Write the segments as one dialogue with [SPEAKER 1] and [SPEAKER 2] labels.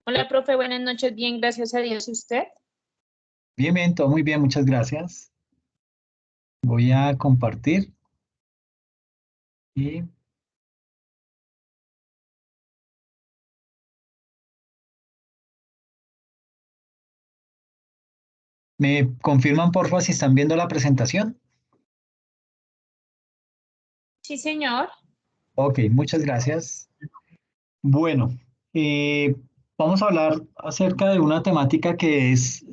[SPEAKER 1] Hola, profe, buenas noches. Bien, gracias a Dios. ¿Y usted?
[SPEAKER 2] Bien, bien, todo muy bien, muchas gracias. Voy a compartir y me confirman porfa si están viendo la presentación.
[SPEAKER 1] Sí, señor.
[SPEAKER 2] Ok, muchas gracias. Bueno, vamos a hablar acerca de una temática que es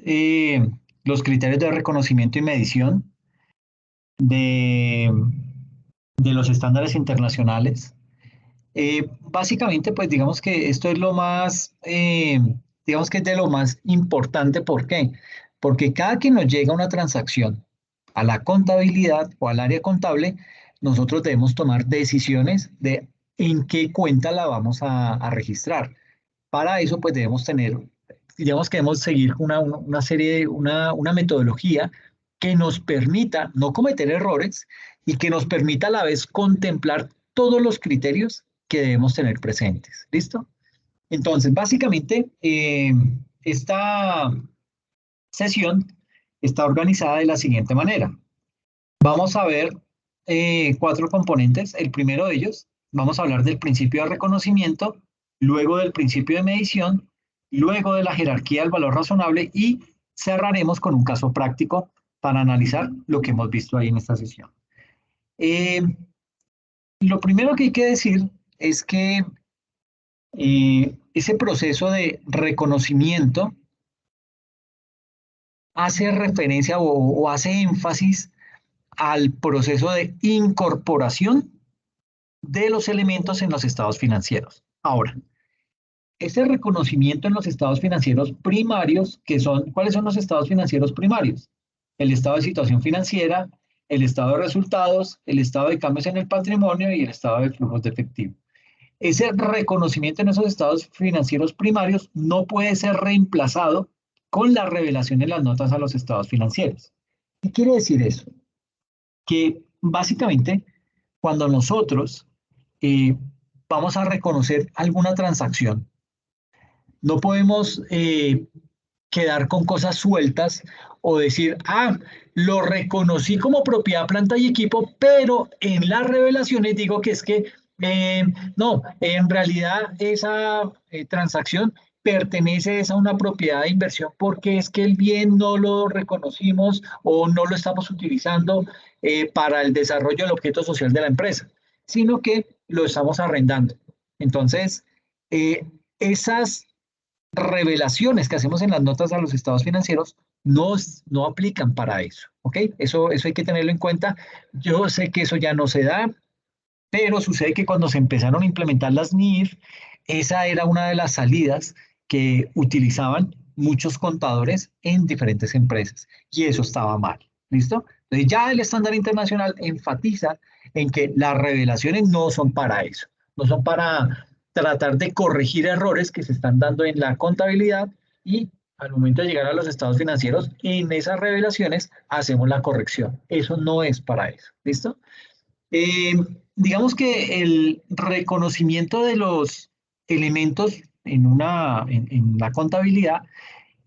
[SPEAKER 2] los criterios de reconocimiento y medición de, de los estándares internacionales. Básicamente, pues digamos que esto es lo más, digamos que es de lo más importante. ¿Por qué? Porque cada que nos llega una transacción a la contabilidad o al área contable, nosotros debemos tomar decisiones de en qué cuenta la vamos a registrar. Para eso, pues debemos tener, digamos que debemos seguir una serie, una metodología que nos permita no cometer errores y que nos permita a la vez contemplar todos los criterios que debemos tener presentes. ¿Listo? Entonces, básicamente, esta sesión está organizada de la siguiente manera. Vamos a ver cuatro componentes. El primero de ellos, vamos a hablar del principio de reconocimiento, luego del principio de medición, luego de la jerarquía del valor razonable y cerraremos con un caso práctico para analizar lo que hemos visto ahí en esta sesión. Eh, lo primero que hay que decir es que ese proceso de reconocimiento hace referencia o hace énfasis al proceso de incorporación de los elementos en los estados financieros. Ahora, ese reconocimiento en los estados financieros primarios, que son, ¿cuáles son los estados financieros primarios? El estado de situación financiera, el estado de resultados, el estado de cambios en el patrimonio y el estado de flujos de efectivo. Ese reconocimiento en esos estados financieros primarios no puede ser reemplazado con la revelación de las notas a los estados financieros. ¿Qué quiere decir eso? Que básicamente cuando nosotros eh, vamos a reconocer alguna transacción, no podemos quedar con cosas sueltas o decir, ah, lo reconocí como propiedad, planta y equipo, pero en las revelaciones digo que es que eh, no, en realidad esa transacción pertenece a una propiedad de inversión porque es que el bien no lo reconocimos o no lo estamos utilizando para el desarrollo del objeto social de la empresa, sino que lo estamos arrendando. Entonces, esas revelaciones que hacemos en las notas a los estados financieros no aplican para eso, ¿ok? Eso hay que tenerlo en cuenta. Yo sé que eso ya no se da, pero sucede que cuando se empezaron a implementar las NIF, esa era una de las salidas que utilizaban muchos contadores en diferentes empresas y eso estaba mal, ¿listo? Entonces ya el estándar internacional enfatiza en que las revelaciones no son para eso, no son para tratar de corregir errores que se están dando en la contabilidad y al momento de llegar a los estados financieros, en esas revelaciones hacemos la corrección. Eso no es para eso, ¿listo? Eh, digamos que el reconocimiento de los elementos en la contabilidad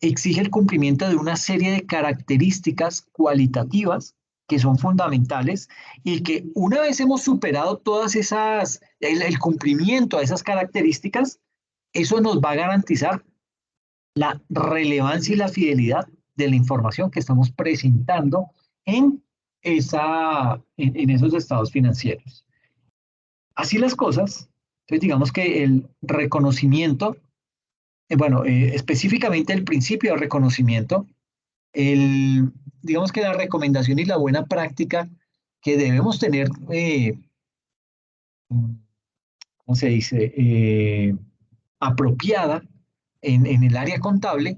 [SPEAKER 2] exige el cumplimiento de una serie de características cualitativas que son fundamentales y que una vez hemos superado todas esas, el cumplimiento de esas características, eso nos va a garantizar la relevancia y la fidelidad de la información que estamos presentando en, en esos estados financieros. Así las cosas, entonces digamos que el reconocimiento, específicamente el principio de reconocimiento, digamos que la recomendación y la buena práctica que debemos tener, ¿cómo se dice? Apropiada en el área contable,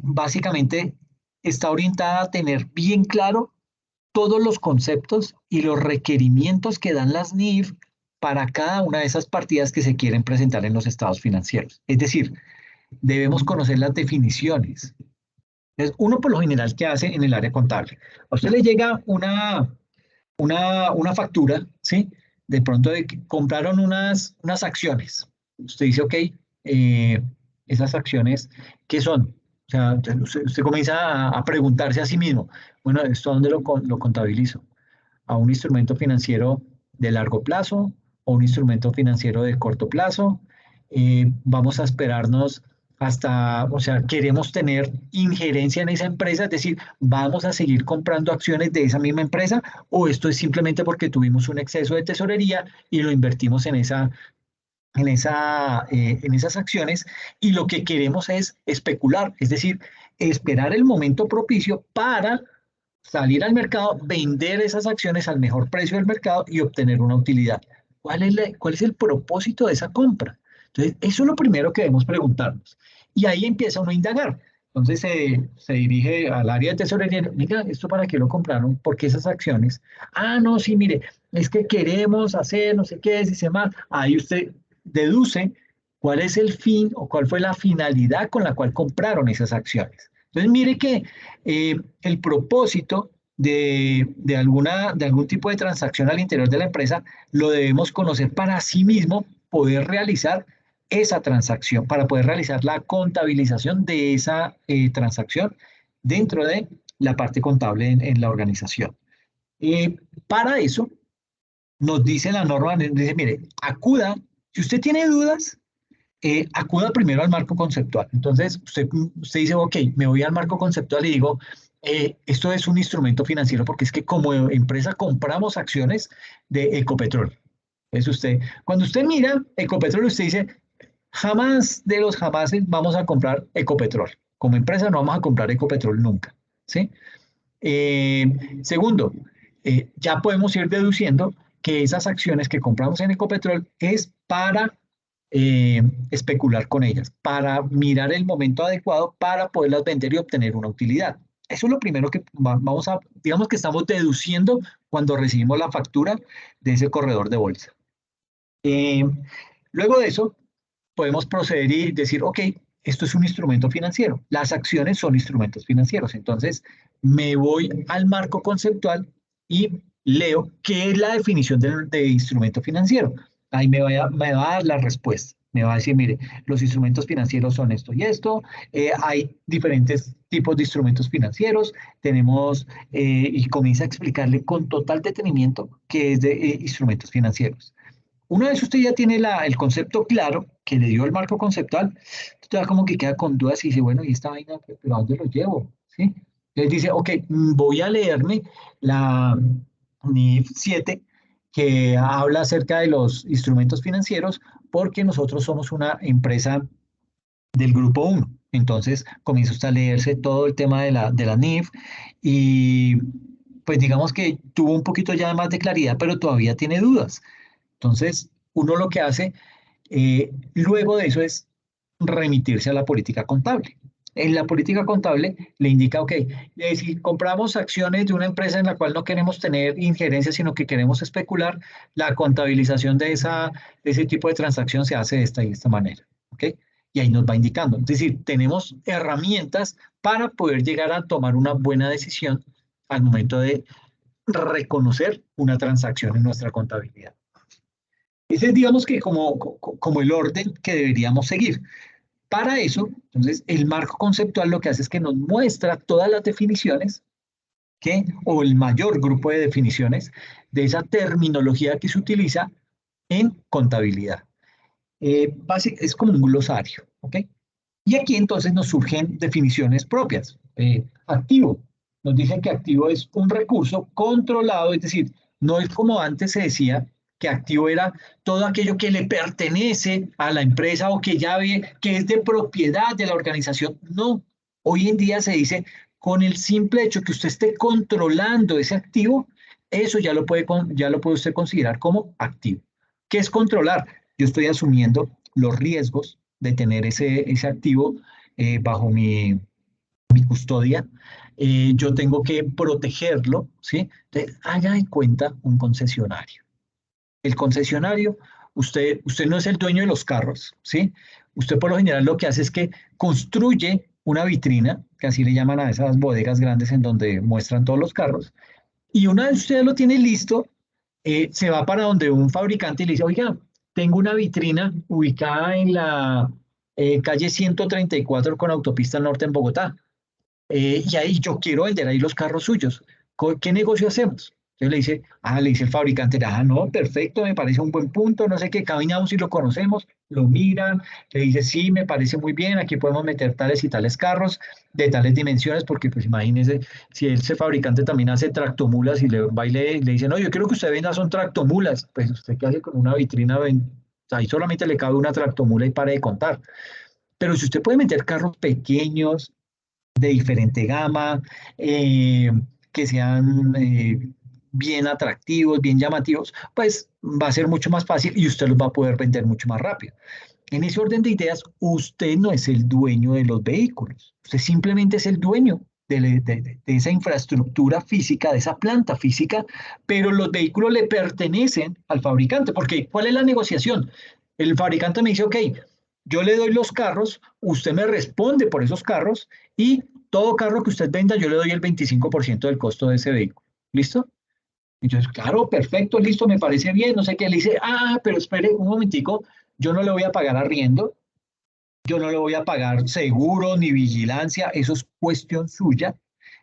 [SPEAKER 2] básicamente está orientada a tener bien claro todos los conceptos y los requerimientos que dan las NIF para cada una de esas partidas que se quieren presentar en los estados financieros. Es decir, debemos conocer las definiciones. Es uno por lo general que hace en el área contable. A usted le llega una factura, ¿sí? De pronto de que compraron unas acciones. Usted dice, ok, esas acciones, ¿qué son? O sea, entonces usted comienza a preguntarse a sí mismo, bueno, ¿esto a dónde lo contabilizo? ¿A un instrumento financiero de largo plazo o un instrumento financiero de corto plazo? Vamos a esperarnos hasta, o sea, queremos tener injerencia en esa empresa, es decir, vamos a seguir comprando acciones de esa misma empresa, o esto es simplemente porque tuvimos un exceso de tesorería y lo invertimos en esas acciones, y lo que queremos es especular, es decir, esperar el momento propicio para salir al mercado, vender esas acciones al mejor precio del mercado y obtener una utilidad. ¿Cuál es el propósito de esa compra? Entonces, eso es lo primero que debemos preguntarnos. Y ahí empieza uno a indagar. Entonces se dirige al área de tesorería. Mira, ¿esto para qué lo compraron? ¿Por qué esas acciones? Ah, no, sí, mire, es que queremos hacer no sé qué, si se más. Ahí usted deduce cuál es el fin o cuál fue la finalidad con la cual compraron esas acciones. Entonces, mire que el propósito de algún tipo de transacción al interior de la empresa lo debemos conocer para sí mismo poder realizar esa transacción, para poder realizar la contabilización de esa transacción dentro de la parte contable en la organización. Para eso, nos dice la norma, dice, mire, acuda, si usted tiene dudas, acuda primero al marco conceptual. Entonces, usted dice, ok, me voy al marco conceptual y digo, esto es un instrumento financiero porque es que como empresa compramos acciones de Ecopetrol. Es usted, cuando usted mira Ecopetrol, usted dice, jamás de los jamases vamos a comprar Ecopetrol. Como empresa no vamos a comprar Ecopetrol nunca. ¿Sí? Eh, Segundo, ya podemos ir deduciendo que esas acciones que compramos en Ecopetrol es para especular con ellas, para mirar el momento adecuado para poderlas vender y obtener una utilidad. Eso es lo primero que vamos a, digamos que estamos deduciendo cuando recibimos la factura de ese corredor de bolsa. Eh, Luego de eso, podemos proceder y decir, ok, esto es un instrumento financiero. Las acciones son instrumentos financieros. Entonces, me voy al marco conceptual y leo qué es la definición de instrumento financiero. Ahí me va a dar la respuesta. Me va a decir, mire, los instrumentos financieros son esto y esto. Hay diferentes tipos de instrumentos financieros. Tenemos, y comienza a explicarle con total detenimiento qué es de instrumentos financieros. Una vez usted ya tiene el concepto claro que le dio el marco conceptual, usted como que queda con dudas y dice, bueno, ¿y esta vaina, pero a dónde lo llevo? ¿Sí? Entonces dice, ok, voy a leerme la NIF 7 que habla acerca de los instrumentos financieros porque nosotros somos una empresa del grupo 1. Entonces comienza usted a leerse todo el tema de la NIF y pues digamos que tuvo un poquito ya más de claridad, pero todavía tiene dudas. Entonces, uno lo que hace luego de eso es remitirse a la política contable. En la política contable le indica, ok, si compramos acciones de una empresa en la cual no queremos tener injerencia, sino que queremos especular, la contabilización de ese tipo de transacción se hace de esta y de esta manera. ¿Ok? Y ahí nos va indicando. Es decir, tenemos herramientas para poder llegar a tomar una buena decisión al momento de reconocer una transacción en nuestra contabilidad. Ese es, digamos que como el orden que deberíamos seguir. Para eso, entonces, el marco conceptual lo que hace es que nos muestra todas las definiciones o el mayor grupo de definiciones de esa terminología que se utiliza en contabilidad. Es como un glosario, ¿ok? Y aquí entonces nos surgen definiciones propias. Activo. Nos dice que activo es un recurso controlado, es decir, no es como antes se decía que activo era todo aquello que le pertenece a la empresa o que ya ve que es de propiedad de la organización. No, hoy en día se dice con el simple hecho que usted esté controlando ese activo, eso ya lo puede usted considerar como activo. ¿Qué es controlar? Yo estoy asumiendo los riesgos de tener ese activo bajo mi custodia. Yo tengo que protegerlo, ¿sí? Entonces, haga en cuenta un concesionario. El concesionario, usted no es el dueño de los carros, ¿sí? Usted por lo general lo que hace es que construye una vitrina, que así le llaman a esas bodegas grandes en donde muestran todos los carros, y una vez usted lo tiene listo, se va para donde un fabricante y le dice, oiga, tengo una vitrina ubicada calle 134 con autopista al norte en Bogotá. Y ahí yo quiero vender ahí los carros suyos. ¿Qué negocio hacemos? Entonces le dice el fabricante, no, perfecto, me parece un buen punto, no sé qué, caminamos y lo conocemos, lo miran, le dice, sí, me parece muy bien, aquí podemos meter tales y tales carros de tales dimensiones, porque pues imagínese, si ese fabricante también hace tractomulas y le va y le dice, no, yo quiero que usted venda son tractomulas, pues usted qué hace con una vitrina, ahí solamente le cabe una tractomula y para de contar. Pero si usted puede meter carros pequeños, de diferente gama, que sean bien atractivos, bien llamativos, pues va a ser mucho más fácil y usted los va a poder vender mucho más rápido. En ese orden de ideas, usted no es el dueño de los vehículos, usted simplemente es el dueño de esa infraestructura física, de esa planta física, pero los vehículos le pertenecen al fabricante, porque ¿cuál es la negociación? El fabricante me dice, ok, yo le doy los carros, usted me responde por esos carros y todo carro que usted venda, yo le doy el 25% del costo de ese vehículo. ¿Listo? Entonces, claro, perfecto, listo, me parece bien, no sé qué. Le dice, pero espere un momentico, yo no le voy a pagar arriendo, yo no le voy a pagar seguro ni vigilancia, eso es cuestión suya.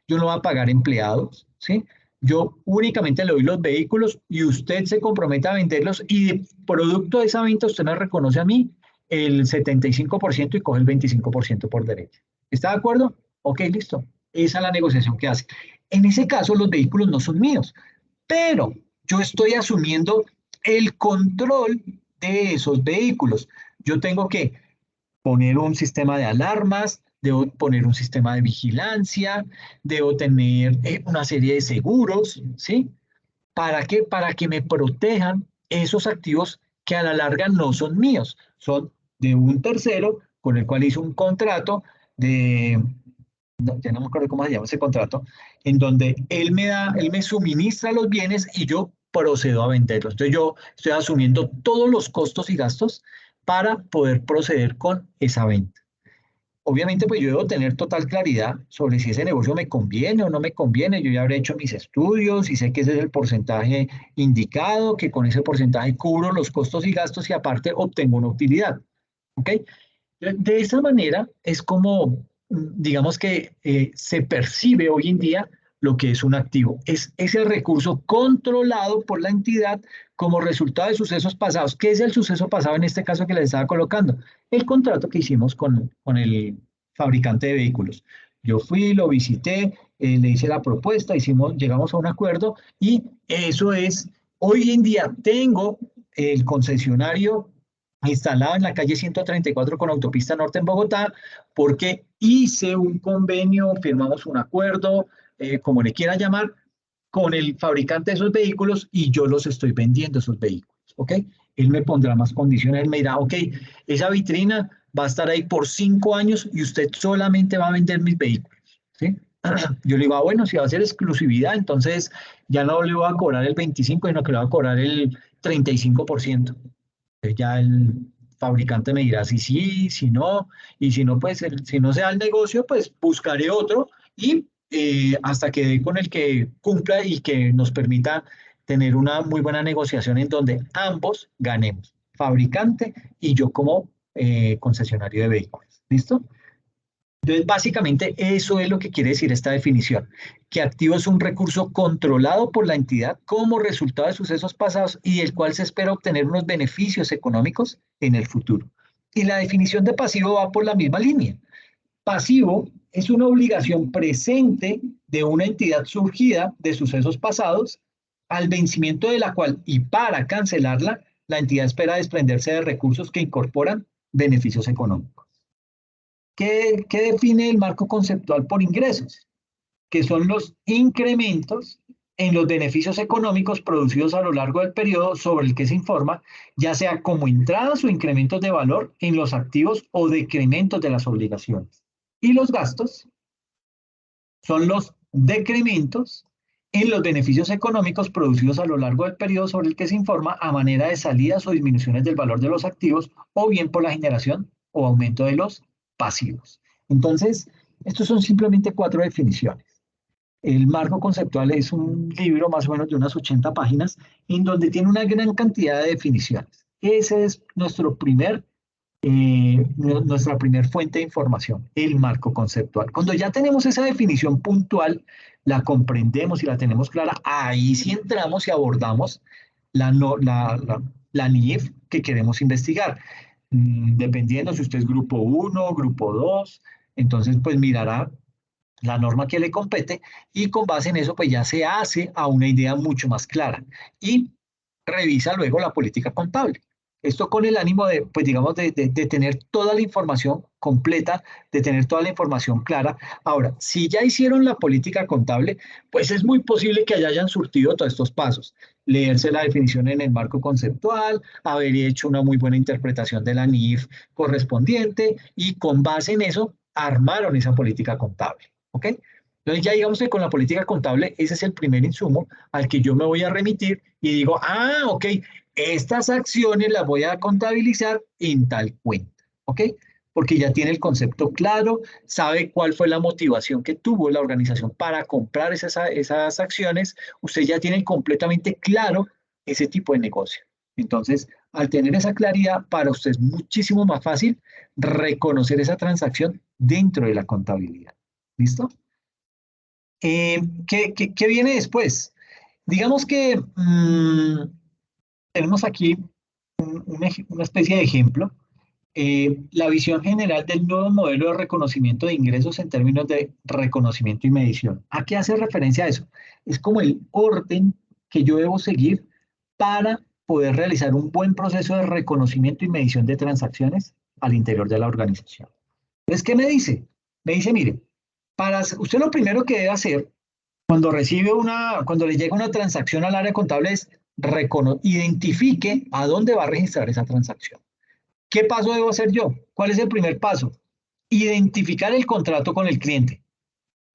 [SPEAKER 2] Yo no voy a pagar empleados, ¿sí? Yo únicamente le doy los vehículos y usted se compromete a venderlos y de producto de esa venta usted me reconoce a mí el 75% y coge el 25% por derecho. ¿Está de acuerdo? Ok, listo. Esa es la negociación que hace. En ese caso, los vehículos no son míos, pero yo estoy asumiendo el control de esos vehículos. Yo tengo que poner un sistema de alarmas, debo poner un sistema de vigilancia, debo tener una serie de seguros, ¿sí? ¿Para qué? Para que me protejan esos activos que a la larga no son míos, son de un tercero con el cual hice un contrato de, no, ya no me acuerdo cómo se llama ese contrato, en donde él me suministra los bienes y yo procedo a venderlos. Entonces yo estoy asumiendo todos los costos y gastos para poder proceder con esa venta. Obviamente, pues yo debo tener total claridad sobre si ese negocio me conviene o no me conviene. Yo ya habré hecho mis estudios y sé que ese es el porcentaje indicado, que con ese porcentaje cubro los costos y gastos y aparte obtengo una utilidad. ¿Ok? De esa manera es como, digamos que se percibe hoy en día lo que es un activo. Es ese recurso controlado por la entidad como resultado de sucesos pasados. ¿Qué es el suceso pasado en este caso que les estaba colocando? El contrato que hicimos con el fabricante de vehículos. Yo fui, lo visité, le hice la propuesta, llegamos a un acuerdo y eso es, hoy en día tengo el concesionario instalado en la calle 134 con autopista norte en Bogotá, porque hice un convenio, firmamos un acuerdo, como le quiera llamar, con el fabricante de esos vehículos y yo los estoy vendiendo esos vehículos, ¿ok? Él me pondrá más condiciones, él me dirá, ok, esa vitrina va a estar ahí por 5 años y usted solamente va a vender mis vehículos, ¿sí? Yo le digo, bueno, si va a ser exclusividad, entonces ya no le voy a cobrar el 25%, sino que le voy a cobrar el 35%. Ya el fabricante me dirá si sí, si no, y si no, pues si no se da el negocio, pues buscaré otro y hasta que dé con el que cumpla y que nos permita tener una muy buena negociación en donde ambos ganemos, fabricante y yo como concesionario de vehículos. ¿Listo? Entonces, básicamente eso es lo que quiere decir esta definición, que activo es un recurso controlado por la entidad como resultado de sucesos pasados y del cual se espera obtener unos beneficios económicos en el futuro. Y la definición de pasivo va por la misma línea. Pasivo es una obligación presente de una entidad surgida de sucesos pasados, al vencimiento de la cual y para cancelarla, la entidad espera desprenderse de recursos que incorporan beneficios económicos. ¿Qué define el marco conceptual por ingresos? Que son los incrementos en los beneficios económicos producidos a lo largo del periodo sobre el que se informa, ya sea como entradas o incrementos de valor en los activos o decrementos de las obligaciones. Y los gastos son los decrementos en los beneficios económicos producidos a lo largo del periodo sobre el que se informa a manera de salidas o disminuciones del valor de los activos o bien por la generación o aumento de los pasivos. Entonces, estos son simplemente 4 definiciones. El marco conceptual es un libro más o menos de unas 80 páginas en donde tiene una gran cantidad de definiciones. Ese es nuestro primer nuestra primer fuente de información, el marco conceptual. Cuando ya tenemos esa definición puntual, la comprendemos y la tenemos clara, ahí sí entramos y abordamos la NIF que queremos investigar. Dependiendo si usted es grupo 1, grupo 2, entonces pues mirará la norma que le compete y con base en eso pues ya se hace a una idea mucho más clara y revisa luego la política contable. Esto con el ánimo de, pues digamos, de tener toda la información completa, de tener toda la información clara. Ahora, si ya hicieron la política contable, pues es muy posible que hayan surtido todos estos pasos. Leerse la definición en el marco conceptual, haber hecho una muy buena interpretación de la NIF correspondiente y con base en eso armaron esa política contable. ¿Ok? Entonces ya digamos que con la política contable ese es el primer insumo al que yo me voy a remitir y digo, ok, estas acciones las voy a contabilizar en tal cuenta, ¿ok? Porque ya tiene el concepto claro, sabe cuál fue la motivación que tuvo la organización para comprar esas acciones, usted ya tiene completamente claro ese tipo de negocio. Entonces, al tener esa claridad, para usted es muchísimo más fácil reconocer esa transacción dentro de la contabilidad. ¿Listo? ¿Qué viene después? Digamos que tenemos aquí una especie de ejemplo. La visión general del nuevo modelo de reconocimiento de ingresos en términos de reconocimiento y medición. ¿A qué hace referencia a eso? Es como el orden que yo debo seguir para poder realizar un buen proceso de reconocimiento y medición de transacciones al interior de la organización. Entonces, ¿qué me dice? Me dice, mire, usted lo primero que debe hacer cuando le llega una transacción al área contable es identifique a dónde va a registrar esa transacción. ¿Qué paso debo hacer yo? ¿Cuál es el primer paso? Identificar el contrato con el cliente.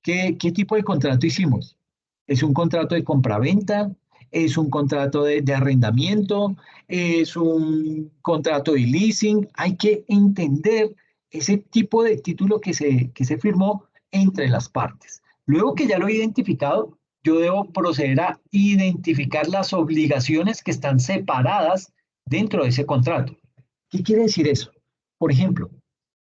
[SPEAKER 2] ¿Qué tipo de contrato hicimos? ¿Es un contrato de compraventa? ¿Es un contrato de arrendamiento? ¿Es un contrato de leasing? Hay que entender ese tipo de título que se firmó entre las partes. Luego que ya lo he identificado, yo debo proceder a identificar las obligaciones que están separadas dentro de ese contrato. ¿Qué quiere decir eso? Por ejemplo,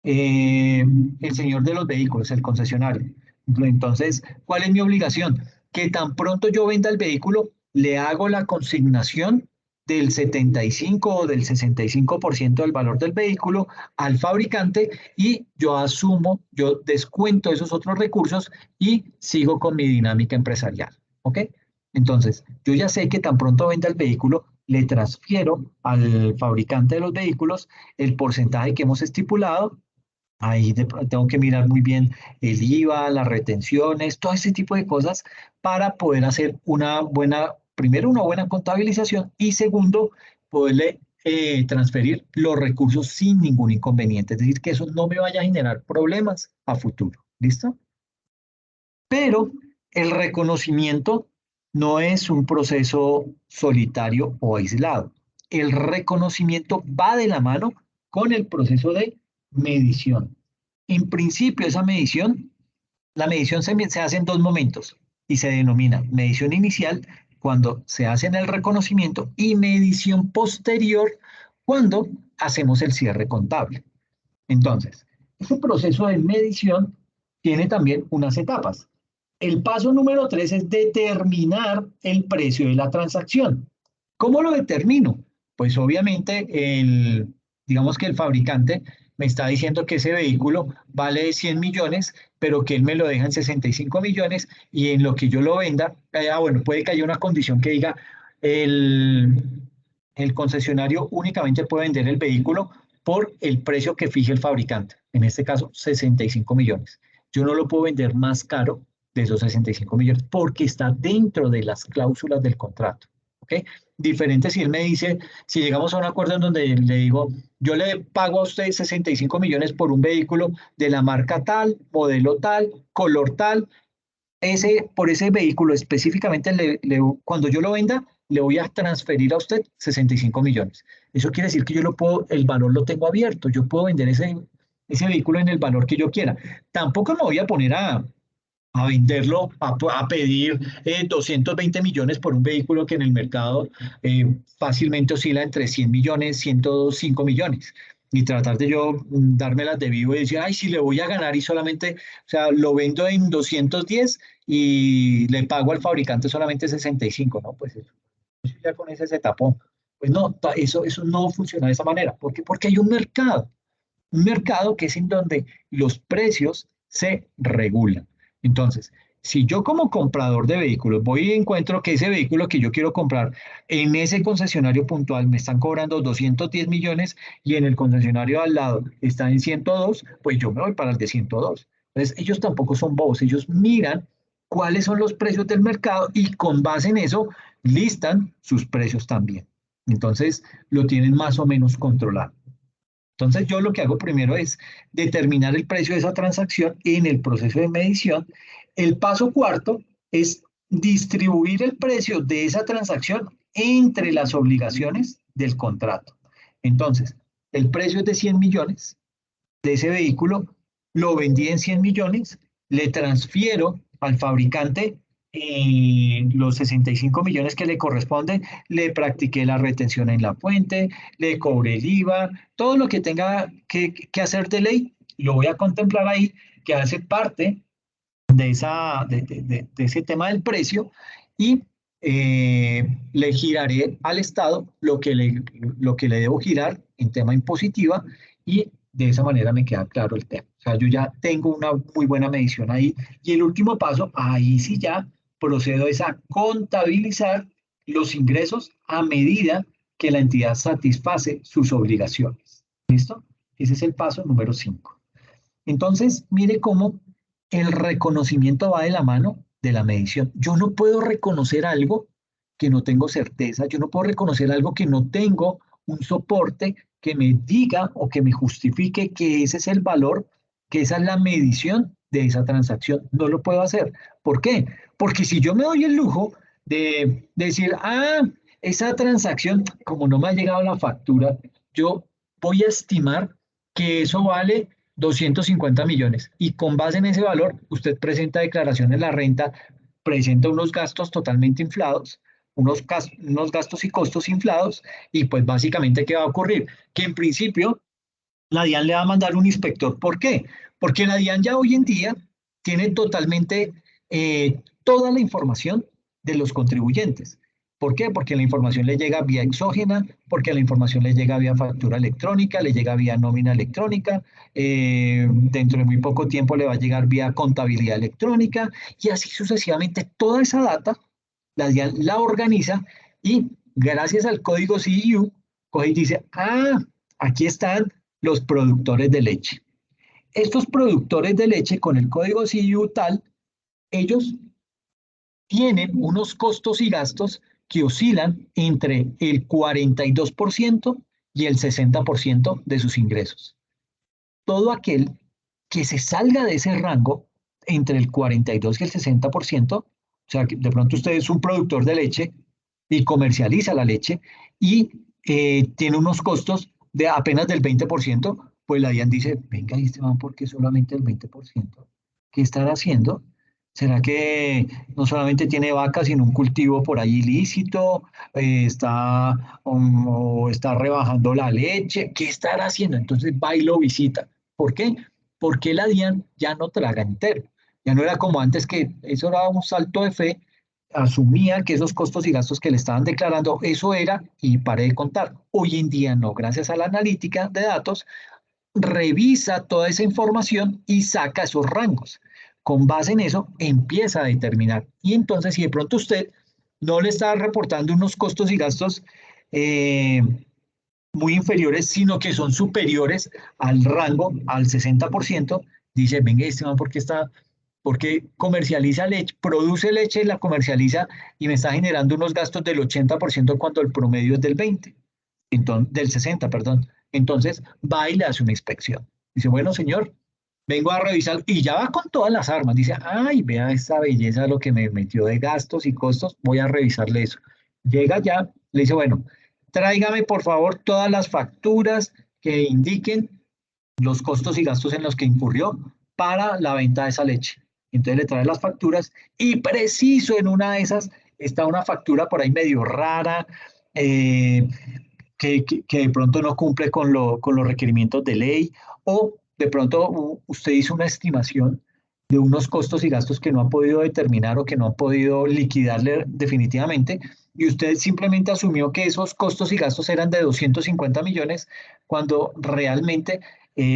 [SPEAKER 2] el señor de los vehículos, el concesionario. Entonces, ¿cuál es mi obligación? Que tan pronto yo venda el vehículo, le hago la consignación del 75 o del 65% del valor del vehículo al fabricante y yo descuento esos otros recursos y sigo con mi dinámica empresarial. ¿Ok? Entonces, yo ya sé que tan pronto venda el vehículo, le transfiero al fabricante de los vehículos el porcentaje que hemos estipulado. Ahí tengo que mirar muy bien el IVA, las retenciones, todo ese tipo de cosas para poder hacer primero, una buena contabilización y segundo, poderle transferir los recursos sin ningún inconveniente. Es decir, que eso no me vaya a generar problemas a futuro. ¿Listo? Pero el reconocimiento no es un proceso solitario o aislado. El reconocimiento va de la mano con el proceso de medición. En principio, la medición se hace en dos momentos y se denomina medición inicial cuando se hace en el reconocimiento y medición posterior cuando hacemos el cierre contable. Entonces, ese proceso de medición tiene también unas etapas. El paso número 3 es determinar el precio de la transacción. ¿Cómo lo determino? Pues obviamente, digamos que el fabricante me está diciendo que ese vehículo vale 100 millones, pero que él me lo deja en 65 millones y en lo que yo lo venda, bueno, puede que haya una condición que diga el, el concesionario únicamente puede vender el vehículo por el precio que fije el fabricante, en este caso 65 millones. Yo no lo puedo vender más caro de esos 65 millones porque está dentro de las cláusulas del contrato. ¿Ok? Diferente si él me dice, si llegamos a un acuerdo en donde le digo, yo le pago a usted 65 millones por un vehículo de la marca tal, modelo tal, color tal, por ese vehículo específicamente, cuando yo lo venda, le voy a transferir a usted 65 millones. Eso quiere decir que el valor lo tengo abierto, yo puedo vender ese vehículo en el valor que yo quiera. Tampoco me voy a poner a venderlo, a pedir 220 millones por un vehículo que en el mercado fácilmente oscila entre 100 millones, 105 millones. y tratar de yo dármelas de vivo y decir, ay, si le voy a ganar y solamente, o sea, lo vendo en 210 y le pago al fabricante solamente 65, ¿no? Pues eso ya con ese se tapó. Pues no, eso no funciona de esa manera. ¿Por qué? Porque hay un mercado que es en donde los precios se regulan. Entonces, si yo como comprador de vehículos voy y encuentro que ese vehículo que yo quiero comprar en ese concesionario puntual me están cobrando 210 millones y en el concesionario al lado está en 102, pues yo me voy para el de 102. Entonces, ellos tampoco son bobos, ellos miran cuáles son los precios del mercado y con base en eso listan sus precios también. Entonces, lo tienen más o menos controlado. Entonces yo lo que hago primero es determinar el precio de esa transacción en el proceso de medición. El paso cuarto es distribuir el precio de esa transacción entre las obligaciones del contrato. Entonces, el precio es de 100 millones de ese vehículo, lo vendí en 100 millones, le transfiero al fabricante los 65 millones que le corresponden, le practiqué la retención en la fuente, le cobré el IVA, todo lo que tenga que hacer de ley, lo voy a contemplar ahí, que hace parte de ese tema del precio y le giraré al Estado lo que le debo girar en tema impositiva y de esa manera me queda claro el tema. O sea, yo ya tengo una muy buena medición ahí. Y el último paso, ahí sí ya procedo es a contabilizar los ingresos a medida que la entidad satisface sus obligaciones. ¿Listo? Ese es el paso número 5. Entonces, mire cómo el reconocimiento va de la mano de la medición. Yo no puedo reconocer algo que no tengo certeza, yo no puedo reconocer algo que no tengo un soporte que me diga o que me justifique que ese es el valor, que esa es la medición de esa transacción. No lo puedo hacer. ¿Por qué? Porque si yo me doy el lujo de decir, esa transacción, como no me ha llegado la factura, yo voy a estimar que eso vale 250 millones. Y con base en ese valor, usted presenta declaración de la renta, presenta unos gastos totalmente inflados, unos gastos y costos inflados, y pues básicamente, ¿qué va a ocurrir? Que en principio la DIAN le va a mandar un inspector. ¿Por qué? Porque la DIAN ya hoy en día tiene totalmente toda la información de los contribuyentes. ¿Por qué? Porque la información le llega vía exógena, porque la información le llega vía factura electrónica, le llega vía nómina electrónica, dentro de muy poco tiempo le va a llegar vía contabilidad electrónica y así sucesivamente. Toda esa data la DIAN la organiza y gracias al código CIU, coge y dice, aquí están los productores de leche. Estos productores de leche con el código CIU tal, ellos tienen unos costos y gastos que oscilan entre el 42% y el 60% de sus ingresos. Todo aquel que se salga de ese rango entre el 42 y el 60%, o sea, que de pronto usted es un productor de leche y comercializa la leche y tiene unos costos de apenas del 20%, pues la DIAN dice, venga, ¿y este man por qué solamente el 20%? ¿Qué estará haciendo? ¿Será que no solamente tiene vacas, sino un cultivo por ahí ilícito? O está rebajando la leche. ¿Qué estará haciendo? Entonces va y lo visita. ¿Por qué? Porque la DIAN ya no traga entero. Ya no era como antes que eso era un salto de fe, asumía que esos costos y gastos que le estaban declarando, eso era y paré de contar. Hoy en día no, gracias a la analítica de datos, revisa toda esa información y saca esos rangos. Con base en eso, empieza a determinar. Y entonces, si de pronto usted no le está reportando unos costos y gastos muy inferiores, sino que son superiores al rango, al 60%, dice, venga, este man, ¿por qué comercializa leche, produce leche, la comercializa y me está generando unos gastos del 80% cuando el promedio es del 20%? Entonces, del 60, perdón. Entonces va y le hace una inspección. Dice, bueno, señor, vengo a revisar y ya va con todas las armas. Dice, ay, vea esta belleza lo que me metió de gastos y costos, voy a revisarle eso. Llega ya, le dice, bueno, tráigame por favor todas las facturas que indiquen los costos y gastos en los que incurrió para la venta de esa leche. Entonces le trae las facturas y preciso en una de esas está una factura por ahí medio rara, que de pronto no cumple con los requerimientos de ley, o de pronto usted hizo una estimación de unos costos y gastos que no ha podido determinar o que no ha podido liquidarle definitivamente, y usted simplemente asumió que esos costos y gastos eran de 250 millones, cuando realmente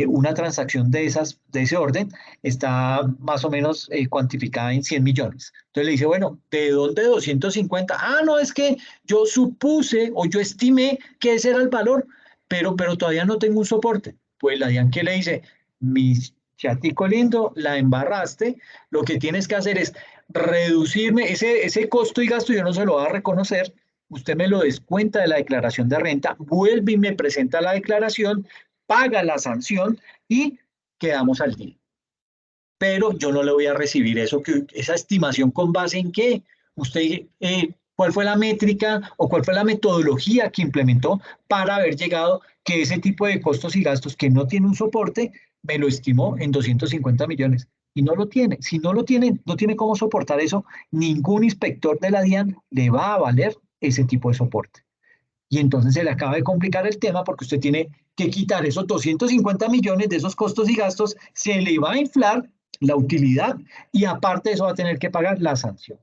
[SPEAKER 2] una transacción de ese orden está más o menos cuantificada en 100 millones. Entonces le dice, bueno, ¿de dónde 250? Ah, no, es que yo supuse o yo estimé que ese era el valor, pero todavía no tengo un soporte. Pues la DIAN que le dice, mi chatico lindo, la embarraste, lo que tienes que hacer es reducirme ese costo y gasto, yo no se lo voy a reconocer, usted me lo descuenta de la declaración de renta, vuelve y me presenta la declaración, paga la sanción y quedamos al día. Pero yo no le voy a recibir esa estimación con base en qué. Usted, ¿cuál fue la métrica o cuál fue la metodología que implementó para haber llegado que ese tipo de costos y gastos que no tiene un soporte, me lo estimó en 250 millones? Y no lo tiene. Si no lo tiene, no tiene cómo soportar eso, ningún inspector de la DIAN le va a valer ese tipo de soporte. Y entonces se le acaba de complicar el tema porque usted tiene que quitar esos 250 millones de esos costos y gastos, se le va a inflar la utilidad y aparte de eso va a tener que pagar la sanción.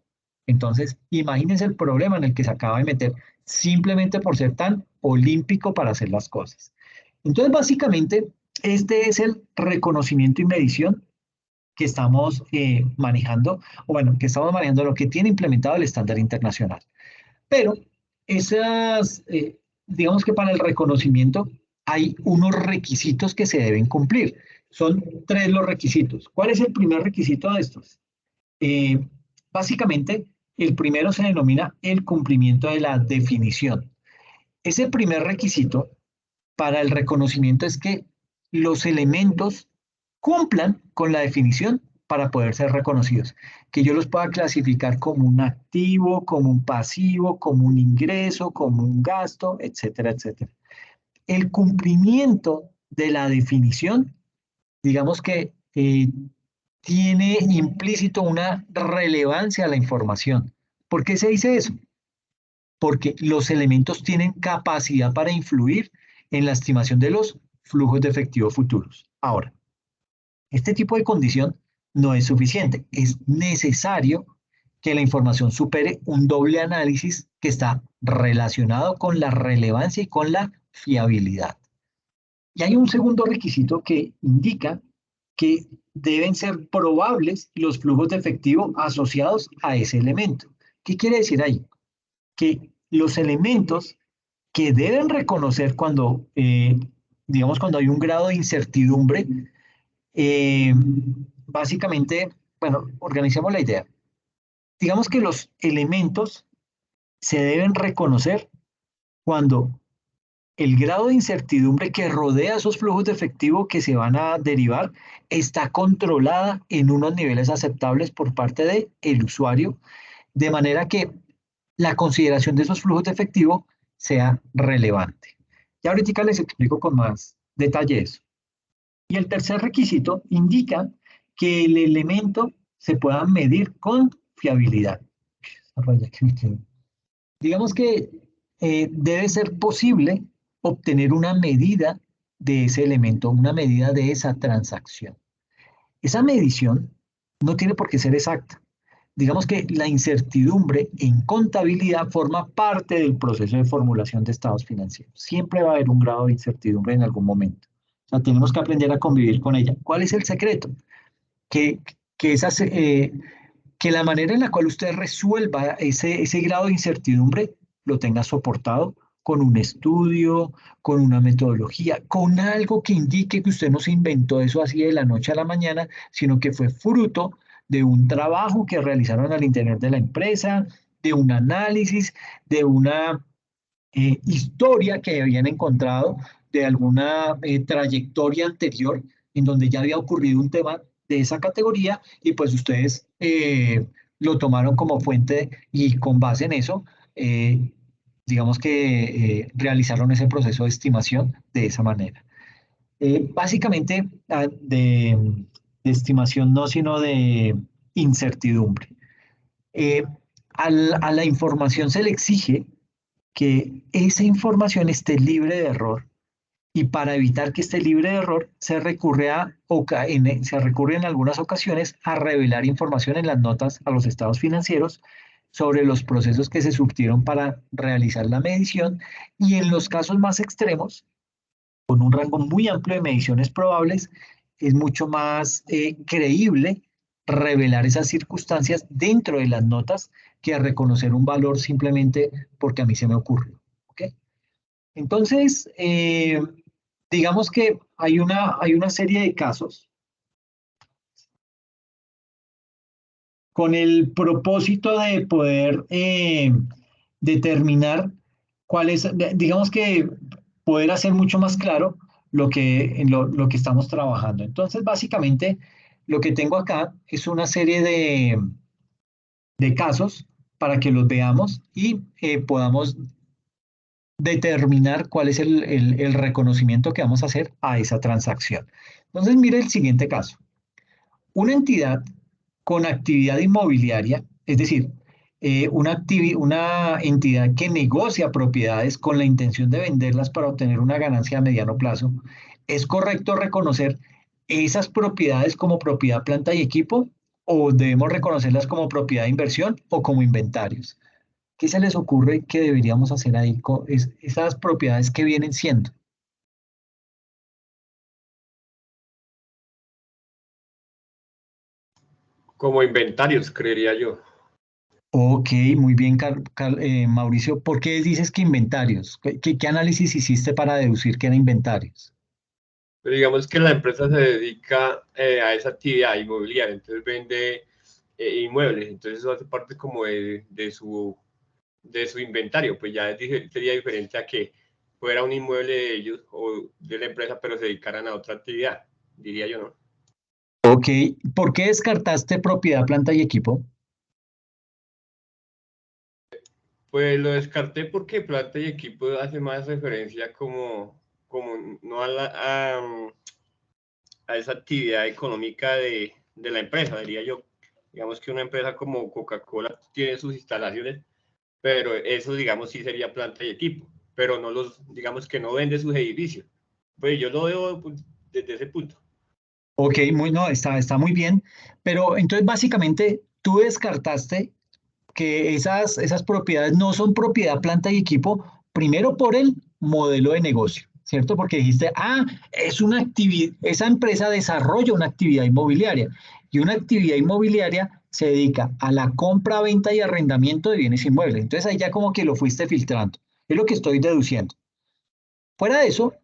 [SPEAKER 2] Entonces, imagínense el problema en el que se acaba de meter simplemente por ser tan olímpico para hacer las cosas. Entonces, básicamente, este es el reconocimiento y medición que estamos manejando, o bueno, que estamos manejando lo que tiene implementado el estándar internacional. Pero digamos que para el reconocimiento hay unos requisitos que se deben cumplir. Son tres los requisitos. ¿Cuál es el primer requisito de estos? Eh, Básicamente, el primero se denomina el cumplimiento de la definición. Ese primer requisito para el reconocimiento es que los elementos cumplan con la definición para poder ser reconocidos. Que yo los pueda clasificar como un activo, como un pasivo, como un ingreso, como un gasto, etcétera, etcétera. El cumplimiento de la definición, digamos que tiene implícito una relevancia a la información. ¿Por qué se dice eso? Porque los elementos tienen capacidad para influir en la estimación de los flujos de efectivo futuros. Ahora, este tipo de condición no es suficiente. Es necesario que la información supere un doble análisis que está relacionado con la relevancia y con la fiabilidad. Y hay un segundo requisito que indica que deben ser probables los flujos de efectivo asociados a ese elemento. ¿Qué quiere decir ahí? Que los elementos que deben reconocer cuando, digamos, cuando hay un grado de incertidumbre, eh, básicamente, bueno, organicemos la idea. Digamos que los elementos se deben reconocer cuando el grado de incertidumbre que rodea esos flujos de efectivo que se van a derivar está controlada en unos niveles aceptables por parte del usuario, de manera que la consideración de esos flujos de efectivo sea relevante. Ya ahorita les explico con más detalle eso. Y el tercer requisito indica que el elemento se pueda medir con fiabilidad. Digamos que debe ser posible obtener una medida de ese elemento, una medida de esa transacción. Esa medición no tiene por qué ser exacta. Digamos que la incertidumbre en contabilidad forma parte del proceso de formulación de estados financieros. Siempre va a haber un grado de incertidumbre en algún momento. O sea, tenemos que aprender a convivir con ella. ¿Cuál es el secreto? Que, que, esas, que la manera en la cual usted resuelva ese grado de incertidumbre lo tenga soportado con un estudio, con una metodología, con algo que indique que usted no se inventó eso así de la noche a la mañana, sino que fue fruto de un trabajo que realizaron al interior de la empresa, de un análisis, de una historia que habían encontrado, de alguna trayectoria anterior en donde ya había ocurrido un tema de esa categoría y pues ustedes lo tomaron como fuente y con base en eso, digamos que realizaron ese proceso de estimación de esa manera. Básicamente de estimación no, sino de incertidumbre. Eh, a la información se le exige que esa información esté libre de error. Y para evitar que esté libre de error, se recurre en algunas ocasiones a revelar información en las notas a los estados financieros sobre los procesos que se surtieron para realizar la medición, y en los casos más extremos, con un rango muy amplio de mediciones probables, es mucho más creíble revelar esas circunstancias dentro de las notas que reconocer un valor simplemente porque a mí se me ocurrió. ¿Ok? Entonces, digamos que hay una serie de casos con el propósito de poder determinar cuál es, digamos que poder hacer mucho más claro lo que estamos trabajando. Entonces, básicamente, lo que tengo acá es una serie de casos para que los veamos y podamos determinar cuál es el reconocimiento que vamos a hacer a esa transacción. Entonces, mire el siguiente caso. Una entidad con actividad inmobiliaria, es decir, una entidad que negocia propiedades con la intención de venderlas para obtener una ganancia a mediano plazo, ¿es correcto reconocer esas propiedades como propiedad, planta y equipo, o debemos reconocerlas como propiedad de inversión o como inventarios? ¿Qué se les ocurre que deberíamos hacer ahí con esas propiedades que vienen siendo?
[SPEAKER 3] Como inventarios, creería yo.
[SPEAKER 2] Ok, muy bien, Mauricio. ¿Por qué dices que inventarios? ¿Qué análisis hiciste para deducir que eran inventarios?
[SPEAKER 3] Pero digamos que la empresa se dedica a esa actividad inmobiliaria, entonces vende inmuebles, entonces eso hace parte como de su inventario, pues ya sería diferente a que fuera un inmueble de ellos o de la empresa, pero se dedicaran a otra actividad, diría yo, ¿no?
[SPEAKER 2] Ok, ¿por qué descartaste propiedad, planta y equipo?
[SPEAKER 3] Pues lo descarté porque planta y equipo hace más referencia como no a esa actividad económica de la empresa, diría yo. Digamos que una empresa como Coca-Cola tiene sus instalaciones, pero eso, digamos, sí sería planta y equipo, pero no digamos que no vende sus edificios. Pues yo lo veo pues, desde ese punto.
[SPEAKER 2] Ok, no, está muy bien, pero entonces básicamente tú descartaste que esas propiedades no son propiedad, planta y equipo, primero por el modelo de negocio, ¿cierto? Porque dijiste, es una actividad, esa empresa desarrolla una actividad inmobiliaria, y una actividad inmobiliaria se dedica a la compra, venta y arrendamiento de bienes inmuebles. Entonces ahí ya como que lo fuiste filtrando. Es lo que estoy deduciendo. Fuera de eso,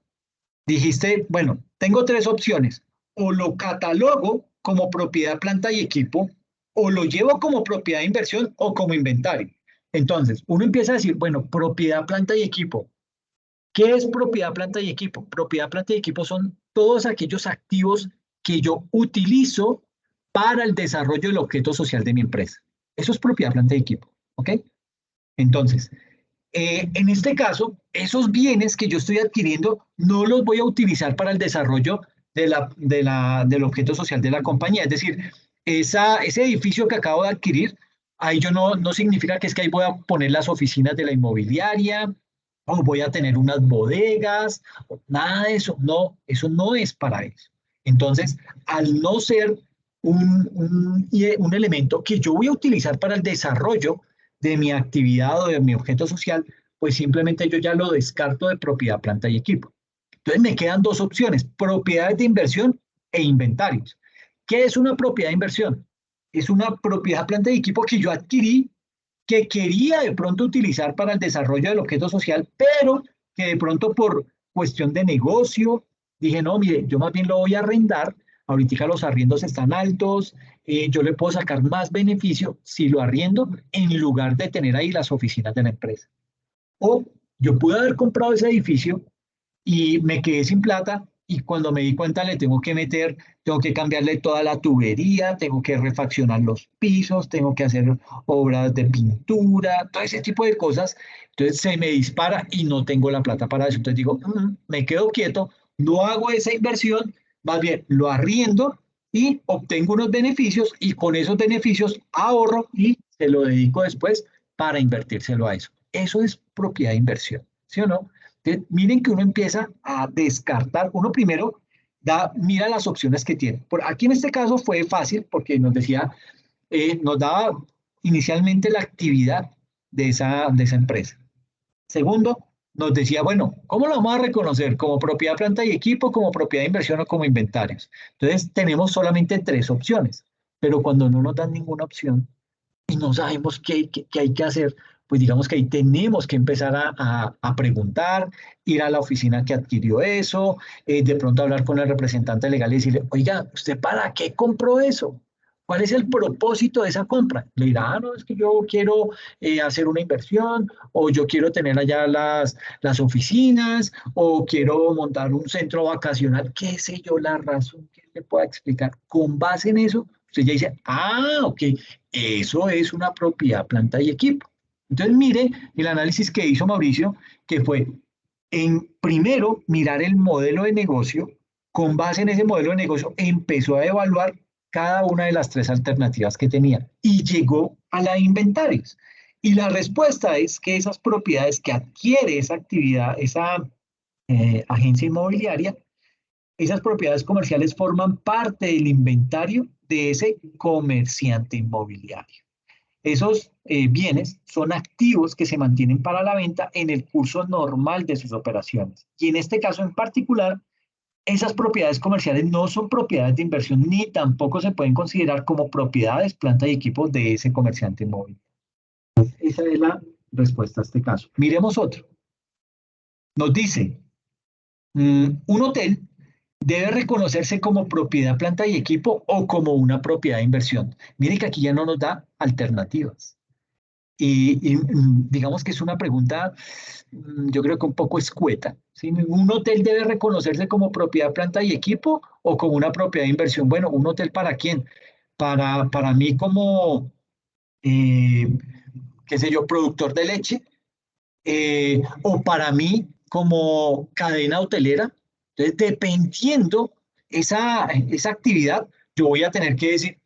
[SPEAKER 2] dijiste, bueno, tengo tres opciones: o lo catalogo como propiedad, planta y equipo, o lo llevo como propiedad de inversión o como inventario. Entonces, uno empieza a decir, bueno, propiedad, planta y equipo. ¿Qué es propiedad, planta y equipo? Propiedad, planta y equipo son todos aquellos activos que yo utilizo para el desarrollo del objeto social de mi empresa. Eso es propiedad, planta y equipo. ¿Ok? Entonces, en este caso, esos bienes que yo estoy adquiriendo no los voy a utilizar para el desarrollo del objeto social de la compañía. Es decir, ese edificio que acabo de adquirir, ahí yo no significa que es que ahí voy a poner las oficinas de la inmobiliaria o voy a tener unas bodegas, nada de eso. No, eso no es para eso. Entonces, al no ser un elemento que yo voy a utilizar para el desarrollo de mi actividad o de mi objeto social, pues simplemente yo ya lo descarto de propiedad, planta y equipo. Entonces me quedan dos opciones: propiedades de inversión e inventarios. ¿Qué es una propiedad de inversión? Es una propiedad, planta y equipo que yo adquirí, que quería de pronto utilizar para el desarrollo del objeto social, pero que de pronto por cuestión de negocio dije, no, mire, yo más bien lo voy a arrendar. Ahorita los arriendos están altos, yo le puedo sacar más beneficio si lo arriendo en lugar de tener ahí las oficinas de la empresa. O yo pude haber comprado ese edificio y me quedé sin plata, y cuando me di cuenta tengo que cambiarle toda la tubería, tengo que refaccionar los pisos, tengo que hacer obras de pintura, todo ese tipo de cosas. Entonces se me dispara y no tengo la plata para eso. Entonces digo, me quedo quieto, no hago esa inversión, más bien lo arriendo y obtengo unos beneficios, y con esos beneficios ahorro y se lo dedico después para invertírselo a eso. Eso es propiedad de inversión, ¿sí o no? Entonces, miren que uno empieza a descartar, uno primero mira las opciones que tiene. Aquí en este caso fue fácil porque nos decía, nos daba inicialmente la actividad de esa empresa. Segundo, nos decía, bueno, ¿cómo lo vamos a reconocer? ¿Como propiedad, planta y equipo, como propiedad de inversión o como inventarios? Entonces, tenemos solamente 3 opciones, pero cuando no nos dan ninguna opción y no sabemos qué hay que hacer, pues digamos que ahí tenemos que empezar a preguntar, ir a la oficina que adquirió eso, de pronto hablar con el representante legal y decirle, oiga, ¿usted para qué compró eso? ¿Cuál es el propósito de esa compra? Le dirá, no, es que yo quiero hacer una inversión, o yo quiero tener allá las oficinas, o quiero montar un centro vacacional, qué sé yo, la razón que le pueda explicar. Con base en eso, usted ya dice, ok, eso es una propiedad, planta y equipo. Entonces, mire el análisis que hizo Mauricio, que fue primero mirar el modelo de negocio, con base en ese modelo de negocio empezó a evaluar cada una de las 3 alternativas que tenía y llegó a la de inventarios. Y la respuesta es que esas propiedades que adquiere esa actividad, esa agencia inmobiliaria, esas propiedades comerciales forman parte del inventario de ese comerciante inmobiliario. Esos bienes son activos que se mantienen para la venta en el curso normal de sus operaciones. Y en este caso en particular, esas propiedades comerciales no son propiedades de inversión ni tampoco se pueden considerar como propiedades, planta y equipos de ese comerciante inmobiliario. Esa es la respuesta a este caso. Miremos otro. Nos dice, un hotel debe reconocerse como propiedad, planta y equipo o como una propiedad de inversión. Mire que aquí ya no nos da alternativas. Y digamos que es una pregunta, yo creo que un poco escueta. ¿Sí? ¿Un hotel debe reconocerse como propiedad, planta y equipo o como una propiedad de inversión? Bueno, ¿un hotel para quién? Para mí como, qué sé yo, productor de leche, o para mí como cadena hotelera. Entonces, dependiendo esa actividad, yo voy a tener que decir,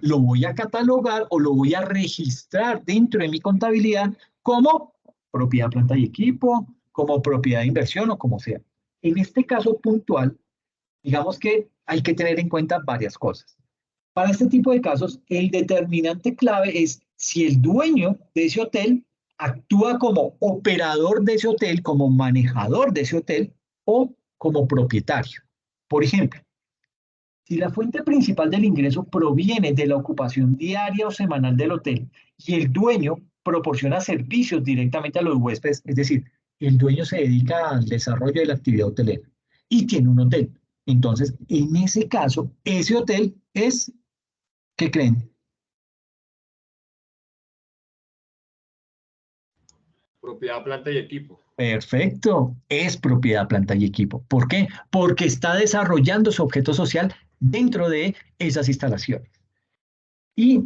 [SPEAKER 2] lo voy a catalogar o lo voy a registrar dentro de mi contabilidad como propiedad, planta y equipo, como propiedad de inversión o como sea. En este caso puntual, digamos que hay que tener en cuenta varias cosas. Para este tipo de casos, el determinante clave es si el dueño de ese hotel actúa como operador de ese hotel, como manejador de ese hotel o como propietario. Por ejemplo, si la fuente principal del ingreso proviene de la ocupación diaria o semanal del hotel y el dueño proporciona servicios directamente a los huéspedes, es decir, el dueño se dedica al desarrollo de la actividad hotelera y tiene un hotel. Entonces, en ese caso, ese hotel es, ¿qué creen?
[SPEAKER 3] Propiedad, planta y equipo.
[SPEAKER 2] Perfecto, es propiedad, planta y equipo. ¿Por qué? Porque está desarrollando su objeto social dentro de esas instalaciones. Y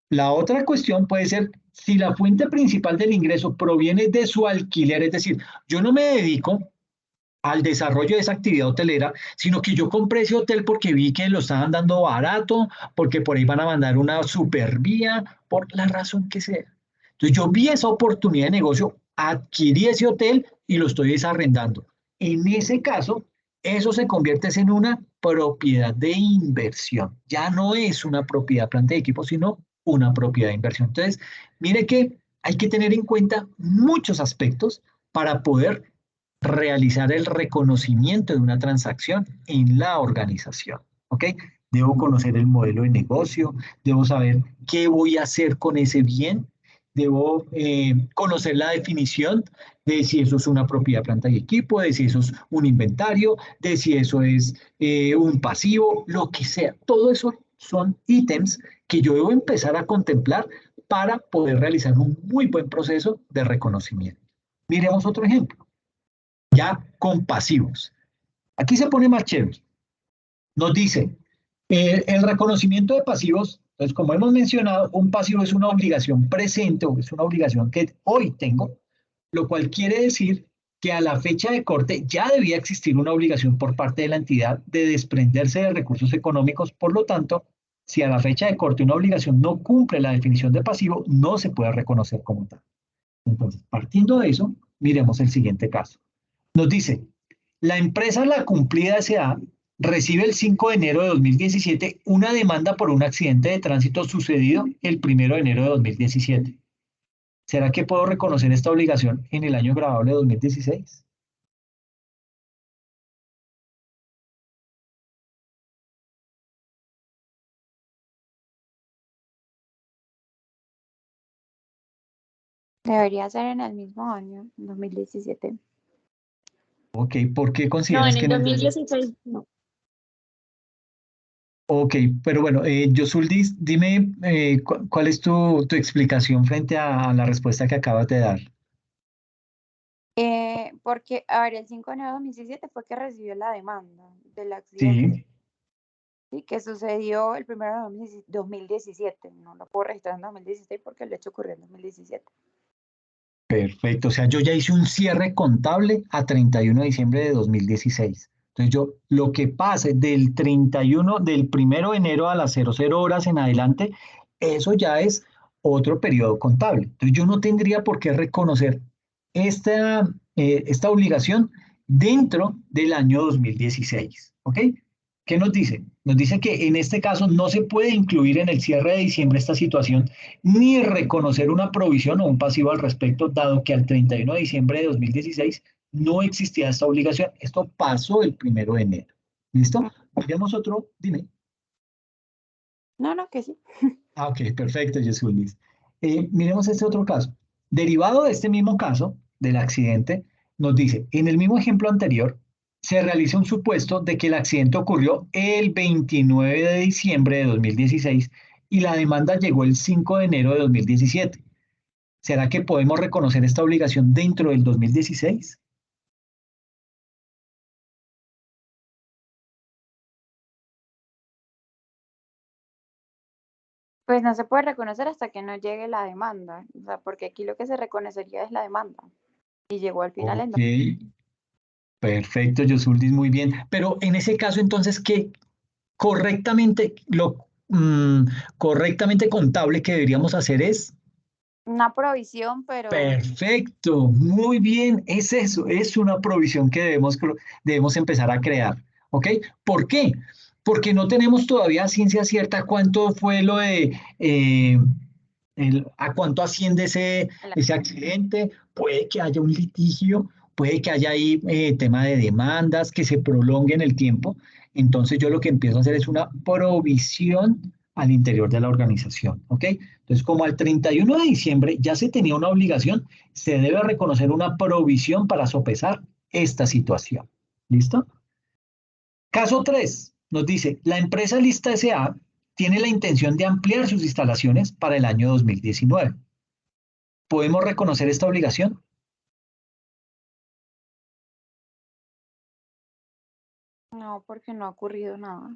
[SPEAKER 2] la otra cuestión puede ser si la fuente principal del ingreso proviene de su alquiler, es decir, yo no me dedico al desarrollo de esa actividad hotelera, sino que yo compré ese hotel porque vi que lo estaban dando barato, porque por ahí van a mandar una supervía, por la razón que sea. Entonces yo vi esa oportunidad de negocio, adquirí ese hotel y lo estoy desarrendando. En ese caso, eso se convierte en una propiedad de inversión. Ya no es una propiedad planta de equipo, sino una propiedad de inversión. Entonces, mire que hay que tener en cuenta muchos aspectos para poder realizar el reconocimiento de una transacción en la organización. ¿Ok? Debo conocer el modelo de negocio, debo saber qué voy a hacer con ese bien, debo conocer la definición de si eso es una propiedad, planta y equipo, de si eso es un inventario, de si eso es un pasivo, lo que sea. Todo eso son ítems que yo debo empezar a contemplar para poder realizar un muy buen proceso de reconocimiento. Miremos otro ejemplo, ya con pasivos. Aquí se pone más chévere. Nos dice, el reconocimiento de pasivos, entonces como hemos mencionado, un pasivo es una obligación presente o es una obligación que hoy tengo, lo cual quiere decir que a la fecha de corte ya debía existir una obligación por parte de la entidad de desprenderse de recursos económicos. Por lo tanto, si a la fecha de corte una obligación no cumple la definición de pasivo, no se puede reconocer como tal. Entonces, partiendo de eso, miremos el siguiente caso. Nos dice, la empresa La Cumplida S.A. recibe el 5 de enero de 2017 una demanda por un accidente de tránsito sucedido el 1 de enero de 2017. ¿Será que puedo reconocer esta obligación en el año grabable de 2016?
[SPEAKER 4] Debería ser en el mismo año, 2017.
[SPEAKER 2] Ok, ¿por qué
[SPEAKER 1] No,
[SPEAKER 2] consideras
[SPEAKER 1] en
[SPEAKER 2] que
[SPEAKER 1] el
[SPEAKER 2] en el
[SPEAKER 1] 2016 no.
[SPEAKER 2] Ok, pero bueno, Yosuldis, dime cuál es tu explicación frente a la respuesta que acabas de dar.
[SPEAKER 4] Porque, a ver, el 5 de enero de 2017 fue que recibió la demanda del accidente,
[SPEAKER 2] Sí,
[SPEAKER 4] ¿sí? Que sucedió el 1 de 2017. No lo puedo registrar en 2016 porque el hecho ocurrió en 2017.
[SPEAKER 2] perfecto. O sea, yo ya hice un cierre contable a 31 de diciembre de 2016. Entonces yo, lo que pase del 31, del 1 de enero a las 00 horas en adelante, eso ya es otro periodo contable. Entonces yo no tendría por qué reconocer esta obligación dentro del año 2016. ¿Ok? ¿Qué nos dice? Nos dice que en este caso no se puede incluir en el cierre de diciembre esta situación ni reconocer una provisión o un pasivo al respecto, dado que al 31 de diciembre de 2016 no existía esta obligación. Esto pasó el 1 de enero. ¿Listo? Miremos otro, dime.
[SPEAKER 4] No, que sí.
[SPEAKER 2] Ah, ok, perfecto, Yesulis. Miremos este otro caso. Derivado de este mismo caso, del accidente, nos dice, en el mismo ejemplo anterior, se realiza un supuesto de que el accidente ocurrió el 29 de diciembre de 2016 y la demanda llegó el 5 de enero de 2017. ¿Será que podemos reconocer esta obligación dentro del 2016?
[SPEAKER 4] Pues no se puede reconocer hasta que no llegue la demanda, o sea, porque aquí lo que se reconocería es la demanda. Y llegó al final en...
[SPEAKER 2] Ok, perfecto, Yosuldis, muy bien. Pero en ese caso, entonces, ¿qué correctamente, correctamente contable que deberíamos hacer es?
[SPEAKER 4] Una provisión, pero
[SPEAKER 2] Perfecto, muy bien, es eso, es una provisión que debemos empezar a crear. ¿Ok? ¿Por qué? Porque no tenemos todavía ciencia cierta cuánto fue lo de, a cuánto asciende ese accidente. Puede que haya un litigio, puede que haya ahí tema de demandas que se prolongue en el tiempo. Entonces yo lo que empiezo a hacer es una provisión al interior de la organización. ¿Ok? Entonces, como al 31 de diciembre ya se tenía una obligación, se debe reconocer una provisión para sopesar esta situación. ¿Listo? Caso 3 nos dice, la empresa Lista S.A. tiene la intención de ampliar sus instalaciones para el año 2019. ¿Podemos reconocer esta obligación?
[SPEAKER 4] no, porque no ha ocurrido nada.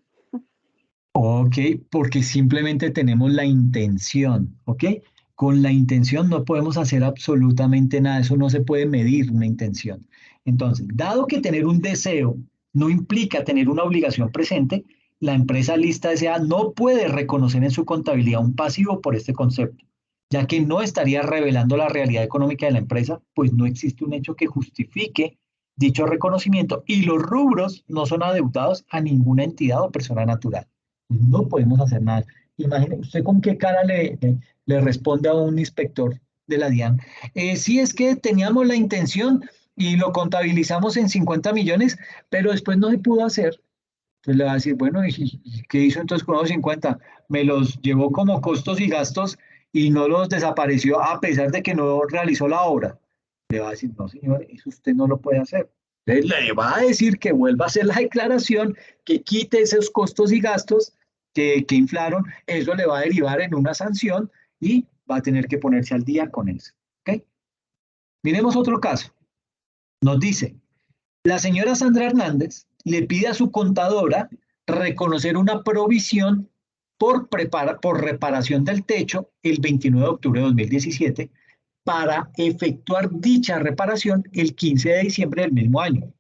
[SPEAKER 2] Ok, porque simplemente tenemos la intención, ¿ok? Con la intención no podemos hacer absolutamente nada, eso no se puede medir una intención. Entonces, dado que tener un deseo no implica tener una obligación presente, la empresa Lista S.A. no puede reconocer en su contabilidad un pasivo por este concepto, ya que no estaría revelando la realidad económica de la empresa, pues no existe un hecho que justifique dicho reconocimiento y los rubros no son adeudados a ninguna entidad o persona natural. No podemos hacer nada. Imagine, ¿usted con qué cara le responde a un inspector de la DIAN? Sí, es que teníamos la intención y lo contabilizamos en 50 millones, pero después no se pudo hacer. Entonces le va a decir, bueno, ¿y qué hizo entonces con los 50? Me los llevó como costos y gastos y no los desapareció a pesar de que no realizó la obra. Le va a decir, no, señor, eso usted no lo puede hacer. Entonces le va a decir que vuelva a hacer la declaración, que quite esos costos y gastos que inflaron, eso le va a derivar en una sanción y va a tener que ponerse al día con eso. ¿Ok? Miremos otro caso. Nos dice, la señora Sandra Hernández le pide a su contadora reconocer una provisión por reparación del techo el 29 de octubre de 2017 para efectuar dicha reparación el 15 de diciembre del mismo año.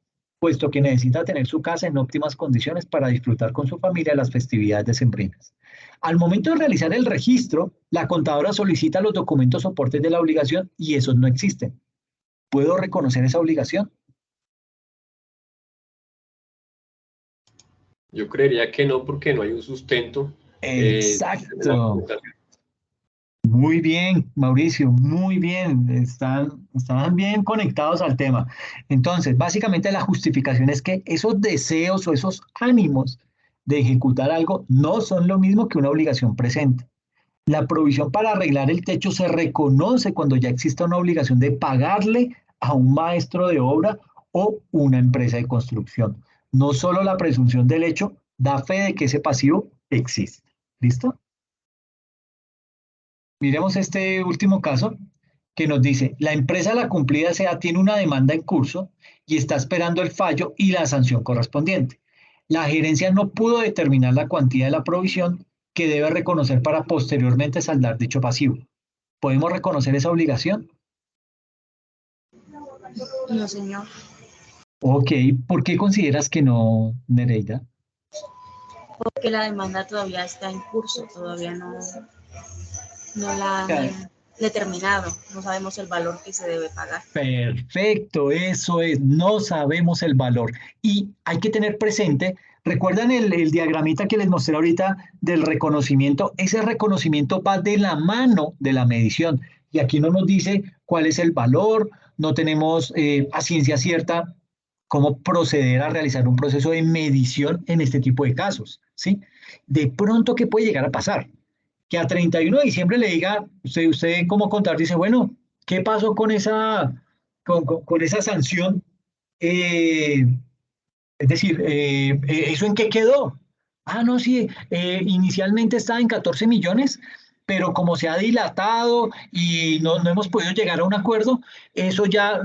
[SPEAKER 2] puesto que necesita tener su casa en óptimas condiciones para disfrutar con su familia las festividades decembrinas. Al momento de realizar el registro, la contadora solicita los documentos soportes de la obligación y esos no existen. ¿Puedo reconocer esa obligación?
[SPEAKER 3] Yo creería que no, porque no hay un sustento. En la
[SPEAKER 2] Exacto.
[SPEAKER 3] documentación.
[SPEAKER 2] Muy bien, Mauricio, muy bien. Están bien conectados al tema. Entonces, básicamente la justificación es que esos deseos o esos ánimos de ejecutar algo no son lo mismo que una obligación presente. La provisión para arreglar el techo se reconoce cuando ya exista una obligación de pagarle a un maestro de obra o una empresa de construcción. No solo la presunción del hecho da fe de que ese pasivo existe. ¿Listo? Miremos este último caso que nos dice, la empresa La Cumplida S.A. tiene una demanda en curso y está esperando el fallo y la sanción correspondiente. La gerencia no pudo determinar la cuantía de la provisión que debe reconocer para posteriormente saldar dicho pasivo. ¿Podemos reconocer esa obligación?
[SPEAKER 5] No, señor.
[SPEAKER 2] Ok, ¿por qué consideras que no, Nereida?
[SPEAKER 5] Porque la demanda todavía está en curso, todavía no la han determinado, no sabemos el valor que se debe pagar.
[SPEAKER 2] Perfecto, eso es, no sabemos el valor. Y hay que tener presente, ¿recuerdan el diagramita que les mostré ahorita del reconocimiento? Ese reconocimiento va de la mano de la medición. Y aquí no nos dice cuál es el valor, no tenemos a ciencia cierta cómo proceder a realizar un proceso de medición en este tipo de casos, ¿sí? De pronto, ¿qué puede llegar a pasar? Que a 31 de diciembre le diga, usted como contador dice, bueno, ¿qué pasó con esa sanción? Es decir, ¿eso en qué quedó? Ah, no, sí, inicialmente estaba en 14 millones, pero como se ha dilatado y no hemos podido llegar a un acuerdo, eso ya,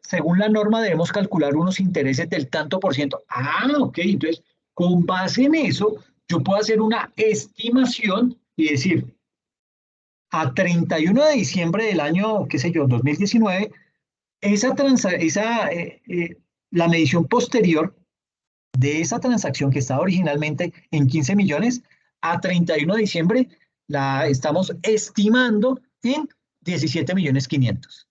[SPEAKER 2] según la norma, debemos calcular unos intereses del tanto por ciento. Ah, ok, entonces, con base en eso, yo puedo hacer una estimación y decir, a 31 de diciembre del año, qué sé yo, 2019, la medición posterior de esa transacción que estaba originalmente en 15 millones, a 31 de diciembre la estamos estimando en 17 millones 500.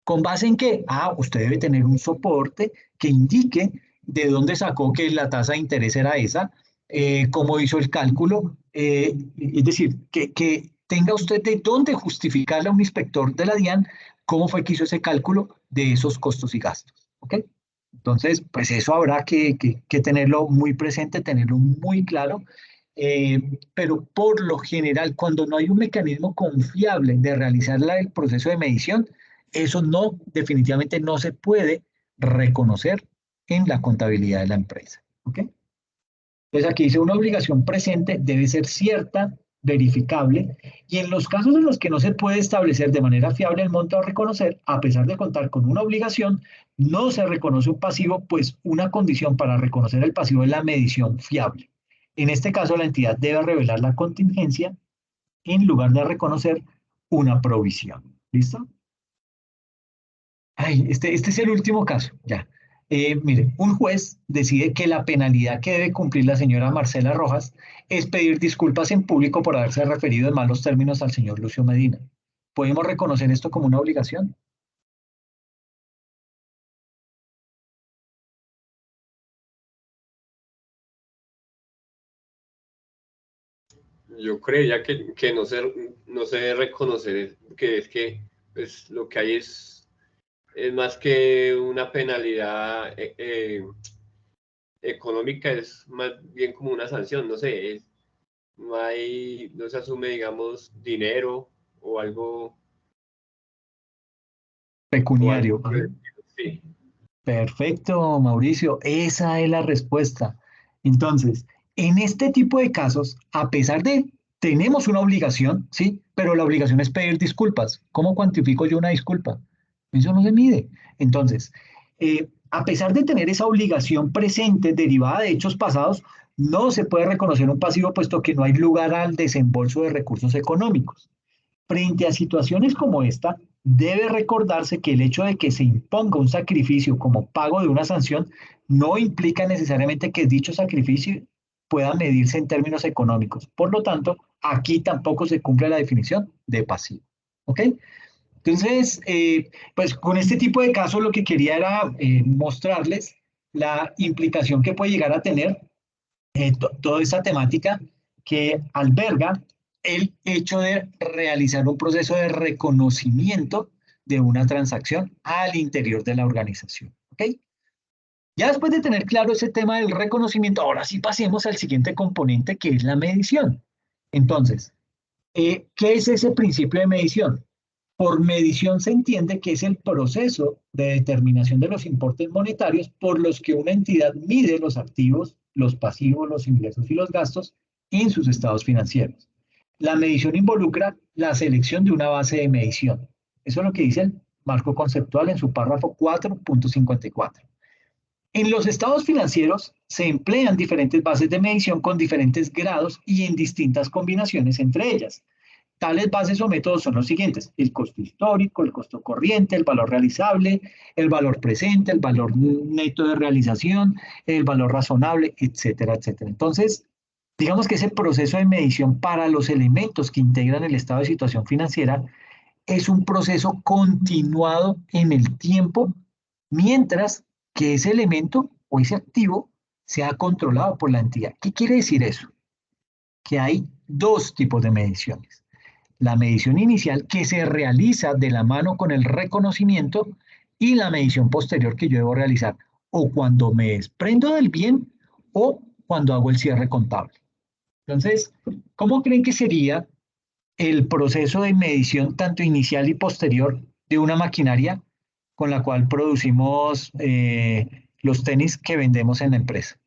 [SPEAKER 2] ¿Con base en qué? Ah, usted debe tener un soporte que indique de dónde sacó que la tasa de interés era esa, cómo hizo el cálculo, es decir, que tenga usted de dónde justificarle a un inspector de la DIAN cómo fue que hizo ese cálculo de esos costos y gastos. ¿Ok? Entonces, pues eso habrá que tenerlo muy presente, tenerlo muy claro, pero por lo general, cuando no hay un mecanismo confiable de realizar el proceso de medición, eso no, definitivamente no se puede reconocer en la contabilidad de la empresa. ¿Ok? Entonces aquí dice una obligación presente debe ser cierta, verificable, y en los casos en los que no se puede establecer de manera fiable el monto a reconocer, a pesar de contar con una obligación, no se reconoce un pasivo, pues una condición para reconocer el pasivo es la medición fiable. En este caso, la entidad debe revelar la contingencia en lugar de reconocer una provisión. ¿Listo? Ay, este es el último caso, ya. Mire, un juez decide que la penalidad que debe cumplir la señora Marcela Rojas es pedir disculpas en público por haberse referido en malos términos al señor Lucio Medina. ¿Podemos reconocer esto como una obligación?
[SPEAKER 3] Yo creía que no se debe reconocer, que es que pues, lo que hay es más que una penalidad económica, es más bien como una sanción, no sé, no se asume, digamos, dinero o algo.
[SPEAKER 2] Pecuniario.
[SPEAKER 3] Sí.
[SPEAKER 2] Perfecto, Mauricio. Esa es la respuesta. Entonces, en este tipo de casos, a pesar de tenemos una obligación, ¿sí? Pero la obligación es pedir disculpas. ¿Cómo cuantifico yo una disculpa? Eso no se mide. Entonces, a pesar de tener esa obligación presente derivada de hechos pasados, no se puede reconocer un pasivo puesto que no hay lugar al desembolso de recursos económicos. Frente a situaciones como esta, debe recordarse que el hecho de que se imponga un sacrificio como pago de una sanción no implica necesariamente que dicho sacrificio pueda medirse en términos económicos. Por lo tanto, aquí tampoco se cumple la definición de pasivo. ¿Ok? Entonces, pues con este tipo de casos lo que quería era mostrarles la implicación que puede llegar a tener toda esta temática que alberga el hecho de realizar un proceso de reconocimiento de una transacción al interior de la organización. ¿Ok? Ya después de tener claro ese tema del reconocimiento, ahora sí pasemos al siguiente componente que es la medición. Entonces, ¿qué es ese principio de medición? Por medición se entiende que es el proceso de determinación de los importes monetarios por los que una entidad mide los activos, los pasivos, los ingresos y los gastos en sus estados financieros. La medición involucra la selección de una base de medición. Eso es lo que dice el marco conceptual en su párrafo 4.54. En los estados financieros se emplean diferentes bases de medición con diferentes grados y en distintas combinaciones entre ellas. Tales bases o métodos son los siguientes: el costo histórico, el costo corriente, el valor realizable, el valor presente, el valor neto de realización, el valor razonable, etcétera, etcétera. Entonces, digamos que ese proceso de medición para los elementos que integran el estado de situación financiera es un proceso continuado en el tiempo, mientras que ese elemento o ese activo sea controlado por la entidad. ¿Qué quiere decir eso? Que hay dos tipos de mediciones. La medición inicial, que se realiza de la mano con el reconocimiento, y la medición posterior, que yo debo realizar o cuando me desprendo del bien o cuando hago el cierre contable. Entonces, ¿cómo creen que sería el proceso de medición tanto inicial y posterior de una maquinaria con la cual producimos los tenis que vendemos en la empresa?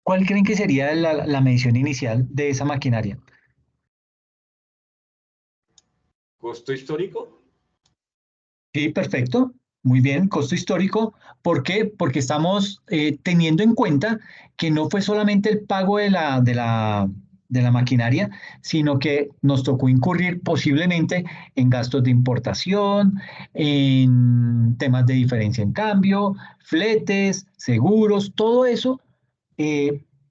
[SPEAKER 2] ¿Cuál creen que sería la medición inicial de esa maquinaria?
[SPEAKER 3] ¿Costo histórico?
[SPEAKER 2] Sí, perfecto. Muy bien, costo histórico. ¿Por qué? Porque estamos teniendo en cuenta que no fue solamente el pago de la maquinaria, sino que nos tocó incurrir posiblemente en gastos de importación, en temas de diferencia en cambio, fletes, seguros, todo eso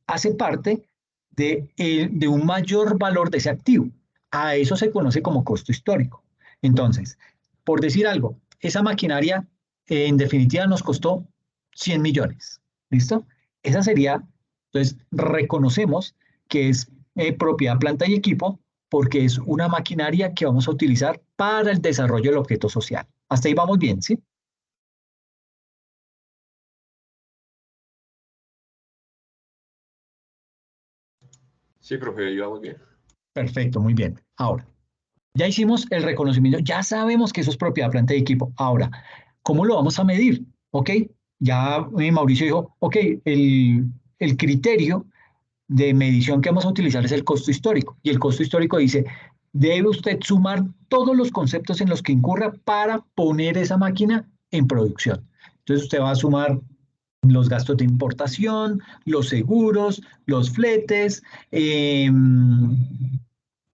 [SPEAKER 2] hace parte de un mayor valor de ese activo. A eso se conoce como costo histórico. Entonces, por decir algo, esa maquinaria en definitiva nos costó 100 millones. ¿Listo? Esa sería, entonces, reconocemos que es propiedad, planta y equipo porque es una maquinaria que vamos a utilizar para el desarrollo del objeto social. Hasta ahí vamos bien, ¿sí?
[SPEAKER 3] Sí, profe, ahí vamos bien.
[SPEAKER 2] Perfecto, muy bien. Ahora, ya hicimos el reconocimiento, ya sabemos que eso es propiedad, planta y equipo. Ahora, ¿cómo lo vamos a medir? ¿Ok? Ya Mauricio dijo, ok, el criterio de medición que vamos a utilizar es el costo histórico. Y el costo histórico dice, debe usted sumar todos los conceptos en los que incurra para poner esa máquina en producción. Entonces usted va a sumar los gastos de importación, los seguros, los fletes,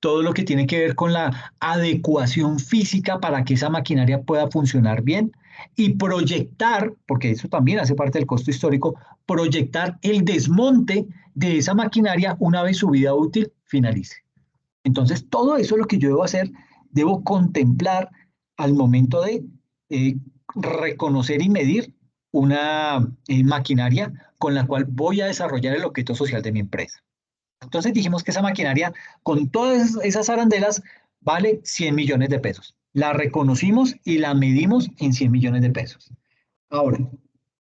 [SPEAKER 2] todo lo que tiene que ver con la adecuación física para que esa maquinaria pueda funcionar bien y proyectar, porque eso también hace parte del costo histórico, proyectar el desmonte de esa maquinaria una vez su vida útil finalice. Entonces, todo eso es lo que yo debo hacer, debo contemplar al momento de reconocer y medir una maquinaria con la cual voy a desarrollar el objeto social de mi empresa. Entonces dijimos que esa maquinaria con todas esas arandelas vale 100 millones de pesos. La reconocimos y la medimos en 100 millones de pesos. Ahora,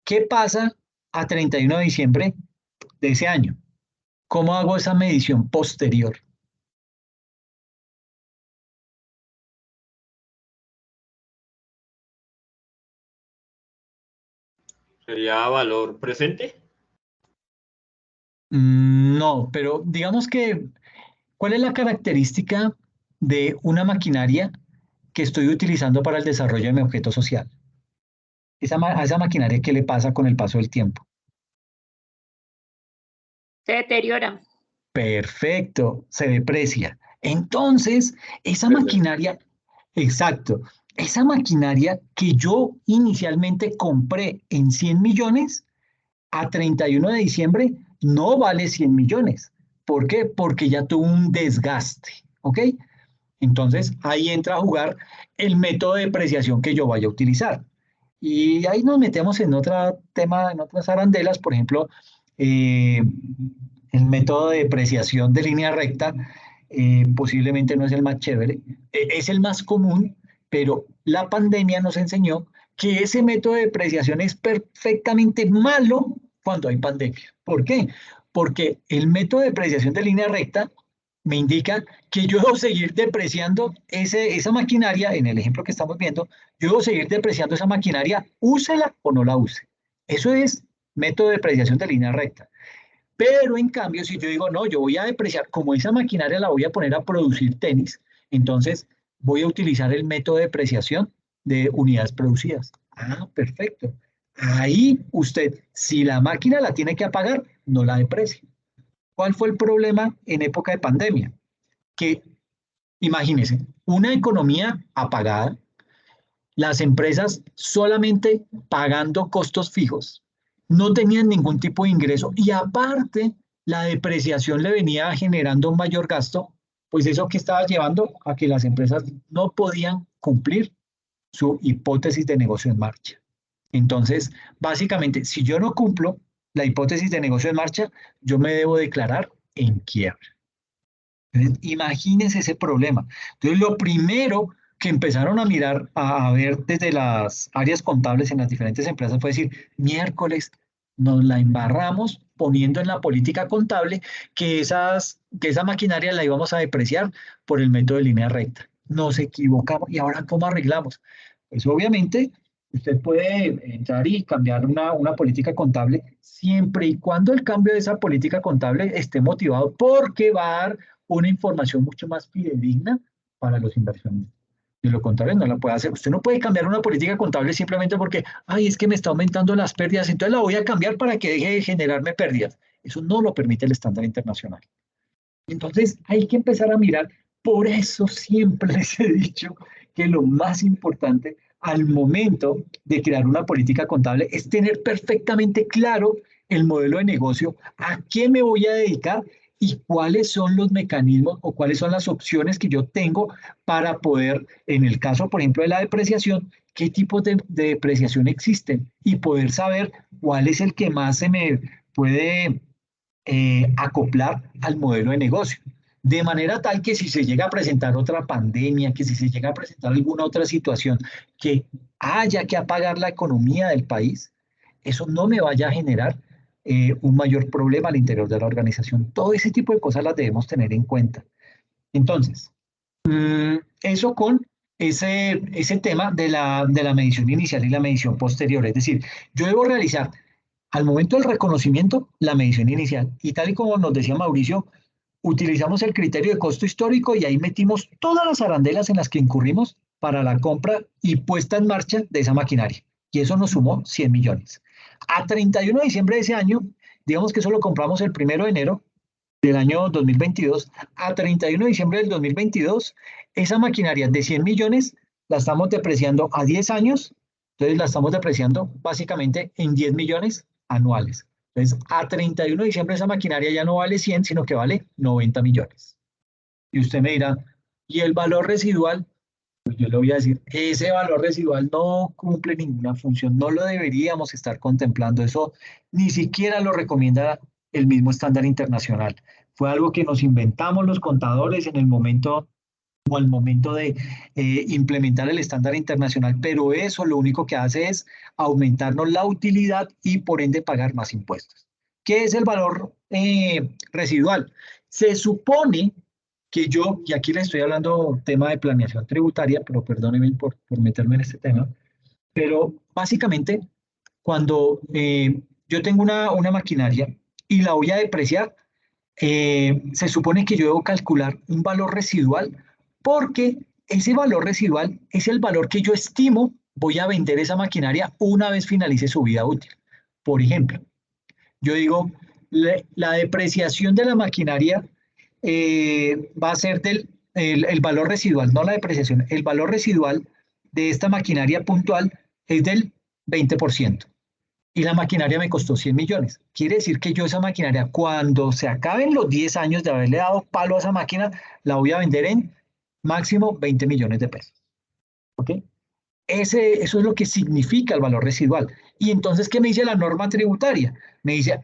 [SPEAKER 2] ¿qué pasa a 31 de diciembre de ese año? ¿Cómo hago esa medición posterior?
[SPEAKER 3] ¿Sería valor presente?
[SPEAKER 2] No, pero digamos que, ¿cuál es la característica de una maquinaria que estoy utilizando para el desarrollo de mi objeto social. A esa maquinaria, ¿qué le pasa con el paso del tiempo?
[SPEAKER 1] Se deteriora.
[SPEAKER 2] Perfecto, se deprecia. Entonces, esa maquinaria, exacto, esa maquinaria que yo inicialmente compré en 100 millones, a 31 de diciembre no vale 100 millones. ¿Por qué? Porque ya tuvo un desgaste, ¿ok? Entonces, ahí entra a jugar el método de depreciación que yo vaya a utilizar. Y ahí nos metemos en otro tema, en otras arandelas, por ejemplo, el método de depreciación de línea recta posiblemente no es el más chévere, es el más común, pero la pandemia nos enseñó que ese método de depreciación es perfectamente malo cuando hay pandemia. ¿Por qué? Porque el método de depreciación de línea recta me indica que yo debo seguir depreciando esa maquinaria, en el ejemplo que estamos viendo, yo debo seguir depreciando esa maquinaria, úsela o no la use. Eso es método de depreciación de línea recta. Pero en cambio, si yo digo, no, yo voy a depreciar, como esa maquinaria la voy a poner a producir tenis, entonces voy a utilizar el método de depreciación de unidades producidas. Ah, perfecto. Ahí usted, si la máquina la tiene que apagar, no la deprecia. ¿Cuál fue el problema en época de pandemia? Que, imagínense, una economía apagada, las empresas solamente pagando costos fijos, no tenían ningún tipo de ingreso y aparte la depreciación le venía generando un mayor gasto, pues eso que estaba llevando a que las empresas no podían cumplir su hipótesis de negocio en marcha. Entonces, básicamente, si yo no cumplo la hipótesis de negocio en marcha, yo me debo declarar en quiebra. Entonces, imagínense ese problema. Entonces, lo primero que empezaron a mirar, a ver desde las áreas contables en las diferentes empresas fue decir, miércoles nos la embarramos poniendo en la política contable que esa maquinaria la íbamos a depreciar por el método de línea recta. Nos equivocamos. ¿Y ahora cómo arreglamos? Pues obviamente usted puede entrar y cambiar una política contable siempre y cuando el cambio de esa política contable esté motivado porque va a dar una información mucho más fidedigna para los inversionistas. De lo contrario, no la puede hacer. Usted no puede cambiar una política contable simplemente porque, ay, es que me está aumentando las pérdidas, entonces la voy a cambiar para que deje de generarme pérdidas. Eso no lo permite el estándar internacional. Entonces, hay que empezar a mirar. Por eso siempre les he dicho que lo más importante al momento de crear una política contable es tener perfectamente claro el modelo de negocio, a qué me voy a dedicar y cuáles son los mecanismos o cuáles son las opciones que yo tengo para poder, en el caso, por ejemplo, de la depreciación, qué tipos de depreciación existen y poder saber cuál es el que más se me puede acoplar al modelo de negocio. De manera tal que si se llega a presentar otra pandemia, que si se llega a presentar alguna otra situación que haya que apagar la economía del país, eso no me vaya a generar un mayor problema al interior de la organización. Todo ese tipo de cosas las debemos tener en cuenta. Entonces, eso con ese tema de la medición inicial y la medición posterior. Es decir, yo debo realizar al momento del reconocimiento la medición inicial. Y tal y como nos decía Mauricio, utilizamos el criterio de costo histórico y ahí metimos todas las arandelas en las que incurrimos para la compra y puesta en marcha de esa maquinaria. Y eso nos sumó 100 millones. A 31 de diciembre de ese año, digamos que eso lo compramos el 1 de enero del año 2022, a 31 de diciembre del 2022, esa maquinaria de 100 millones la estamos depreciando a 10 años, entonces la estamos depreciando básicamente en 10 millones anuales. Entonces, a 31 de diciembre esa maquinaria ya no vale 100, sino que vale 90 millones. Y usted me dirá, ¿y el valor residual? Pues yo le voy a decir, ese valor residual no cumple ninguna función, no lo deberíamos estar contemplando, eso ni siquiera lo recomienda el mismo estándar internacional. Fue algo que nos inventamos los contadores en el momento o al momento de implementar el estándar internacional, pero eso lo único que hace es aumentarnos la utilidad y por ende pagar más impuestos. ¿Qué es el valor residual? Se supone que yo, y aquí le estoy hablando tema de planeación tributaria, pero perdónenme por meterme en este tema, pero básicamente cuando yo tengo una maquinaria y la voy a depreciar, se supone que yo debo calcular un valor residual porque ese valor residual es el valor que yo estimo voy a vender esa maquinaria una vez finalice su vida útil. Por ejemplo, yo digo, la depreciación de la maquinaria va a ser el valor residual, no la depreciación, el valor residual de esta maquinaria puntual es del 20%. Y la maquinaria me costó 100 millones. Quiere decir que yo esa maquinaria, cuando se acaben los 10 años de haberle dado palo a esa máquina, la voy a vender en máximo 20 millones de pesos. ¿Ok? Eso es lo que significa el valor residual. Y entonces, ¿qué me dice la norma tributaria? Me dice,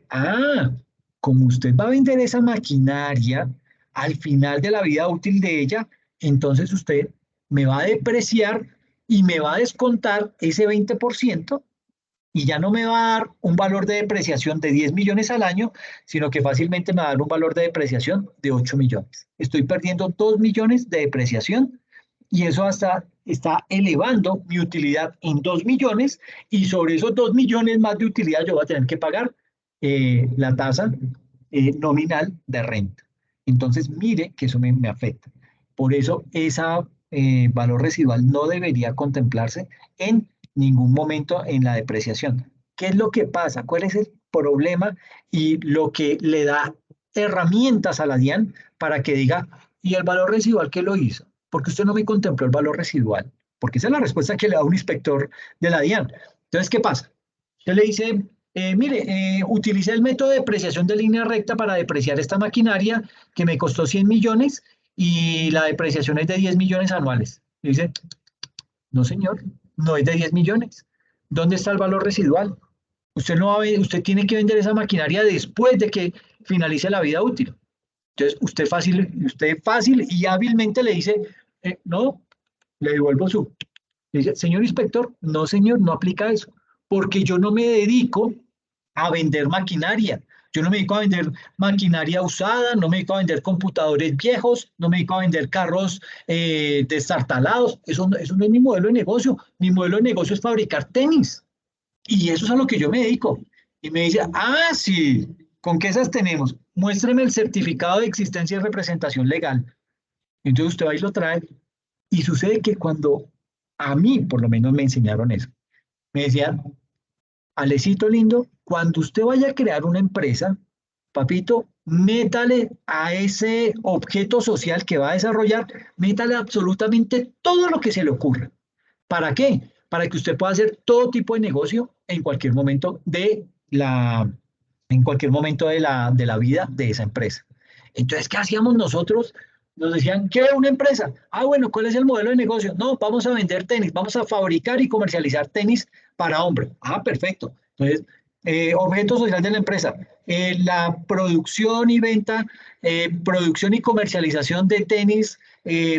[SPEAKER 2] como usted va a vender esa maquinaria al final de la vida útil de ella, entonces usted me va a depreciar y me va a descontar ese 20%. Y ya no me va a dar un valor de depreciación de 10 millones al año, sino que fácilmente me va a dar un valor de depreciación de 8 millones. Estoy perdiendo 2 millones de depreciación y eso hasta está elevando mi utilidad en 2 millones y sobre esos 2 millones más de utilidad yo voy a tener que pagar la tasa nominal de renta. Entonces, mire que eso me afecta. Por eso, ese valor residual no debería contemplarse en ningún momento en la depreciación. ¿Qué es lo que pasa? ¿Cuál es el problema? Y lo que le da herramientas a la DIAN para que diga, ¿y el valor residual qué lo hizo? Porque usted no me contempló el valor residual. Porque esa es la respuesta que le da un inspector de la DIAN. Entonces, ¿qué pasa? Usted le dice, mire, utilicé el método de depreciación de línea recta para depreciar esta maquinaria que me costó 100 millones y la depreciación es de 10 millones anuales. Y dice, no señor, no es de 10 millones. ¿Dónde está el valor residual? Usted usted tiene que vender esa maquinaria después de que finalice la vida útil. Entonces, usted fácil y hábilmente le dice, no, le devuelvo le dice, señor inspector, no señor, no aplica eso, porque yo no me dedico a vender maquinaria. Yo no me dedico a vender maquinaria usada, no me dedico a vender computadores viejos, no me dedico a vender carros destartalados. Eso no es mi modelo de negocio. Mi modelo de negocio es fabricar tenis. Y eso es a lo que yo me dedico. Y me dice, sí, ¿con qué esas tenemos? Muéstreme el certificado de existencia y representación legal. Entonces usted va y lo trae. Y sucede que cuando a mí, por lo menos me enseñaron eso, me decían, Alecito lindo, cuando usted vaya a crear una empresa, papito, métale a ese objeto social que va a desarrollar, métale absolutamente todo lo que se le ocurra. ¿Para qué? Para que usted pueda hacer todo tipo de negocio en cualquier momento de la vida de esa empresa. Entonces, ¿qué hacíamos nosotros? Nos decían, ¿qué es una empresa? Bueno, ¿cuál es el modelo de negocio? No, vamos a vender tenis, vamos a fabricar y comercializar tenis para hombre. Perfecto. Entonces, objeto social de la empresa, la producción y venta, producción y comercialización de tenis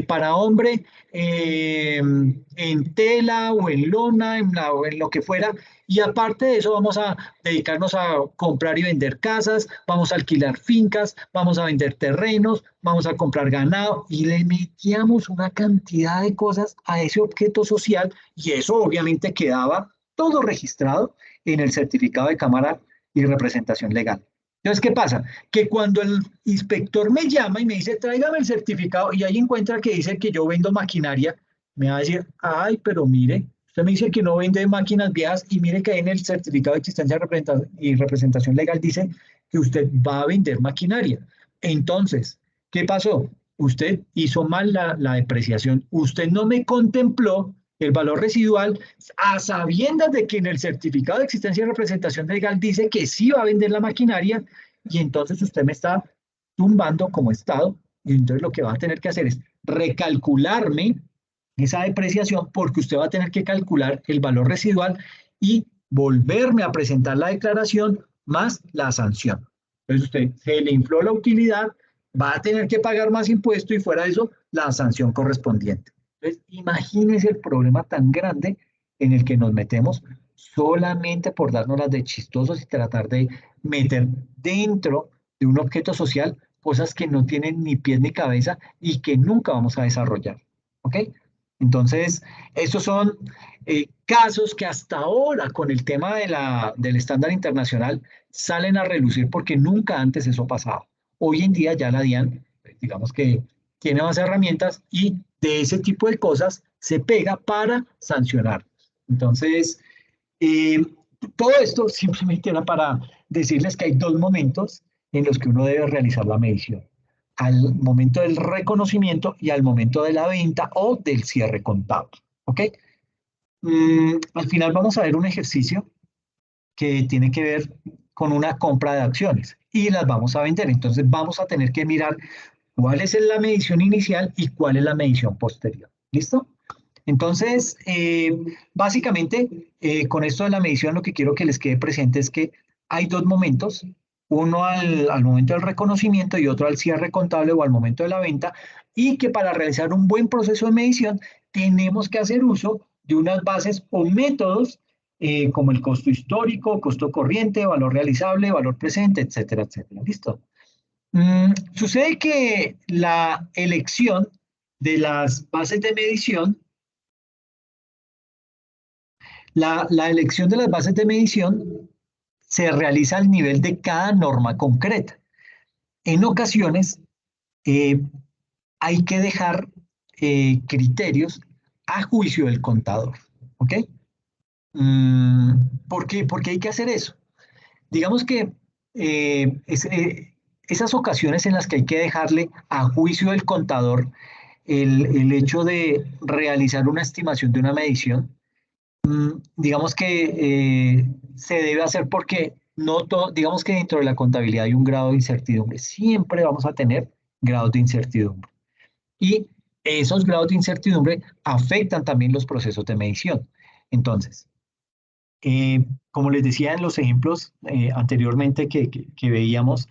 [SPEAKER 2] para hombre en tela o en lona, en lo que fuera. Y aparte de eso vamos a dedicarnos a comprar y vender casas, vamos a alquilar fincas, vamos a vender terrenos, vamos a comprar ganado y le metíamos una cantidad de cosas a ese objeto social y eso obviamente quedaba todo registrado en el certificado de cámara y representación legal. Entonces, ¿qué pasa? Que cuando el inspector me llama y me dice, tráigame el certificado y ahí encuentra que dice que yo vendo maquinaria, me va a decir, pero mire, usted me dice que no vende máquinas viejas y mire que ahí en el certificado de existencia y representación legal dice que usted va a vender maquinaria. Entonces, ¿qué pasó? Usted hizo mal la depreciación. Usted no me contempló el valor residual a sabiendas de que en el certificado de existencia y representación legal dice que sí va a vender la maquinaria y entonces usted me está tumbando como Estado y entonces lo que va a tener que hacer es recalcularme esa depreciación porque usted va a tener que calcular el valor residual y volverme a presentar la declaración más la sanción. Entonces usted se le infló la utilidad, va a tener que pagar más impuesto y fuera de eso la sanción correspondiente. Entonces imagínese el problema tan grande en el que nos metemos solamente por darnos las de chistosos y tratar de meter dentro de un objeto social cosas que no tienen ni pies ni cabeza y que nunca vamos a desarrollar. ¿Ok? Entonces, estos son casos que hasta ahora con el tema del estándar internacional salen a relucir porque nunca antes eso pasaba. Hoy en día ya la DIAN, digamos que tiene más herramientas y de ese tipo de cosas se pega para sancionar. Entonces, todo esto simplemente era para decirles que hay dos momentos en los que uno debe realizar la medición. Al momento del reconocimiento y al momento de la venta o del cierre contable. ¿Ok? Al final vamos a ver un ejercicio que tiene que ver con una compra de acciones y las vamos a vender. Entonces vamos a tener que mirar cuál es la medición inicial y cuál es la medición posterior. ¿Listo? Entonces, básicamente, con esto de la medición, lo que quiero que les quede presente es que hay dos momentos, uno al momento del reconocimiento y otro al cierre contable o al momento de la venta, y que para realizar un buen proceso de medición tenemos que hacer uso de unas bases o métodos como el costo histórico, costo corriente, valor realizable, valor presente, etcétera, etcétera. ¿Listo? Sucede que la elección de las bases de medición, la elección de las bases de medición se realiza al nivel de cada norma concreta. En ocasiones hay que dejar criterios a juicio del contador. ¿Ok? ¿Por qué? Porque hay que hacer eso. Digamos que esas ocasiones en las que hay que dejarle a juicio del contador el hecho de realizar una estimación de una medición, digamos que se debe hacer porque no todo, digamos que dentro de la contabilidad hay un grado de incertidumbre. Siempre vamos a tener grados de incertidumbre. Y esos grados de incertidumbre afectan también los procesos de medición. Entonces, como les decía en los ejemplos anteriormente que veíamos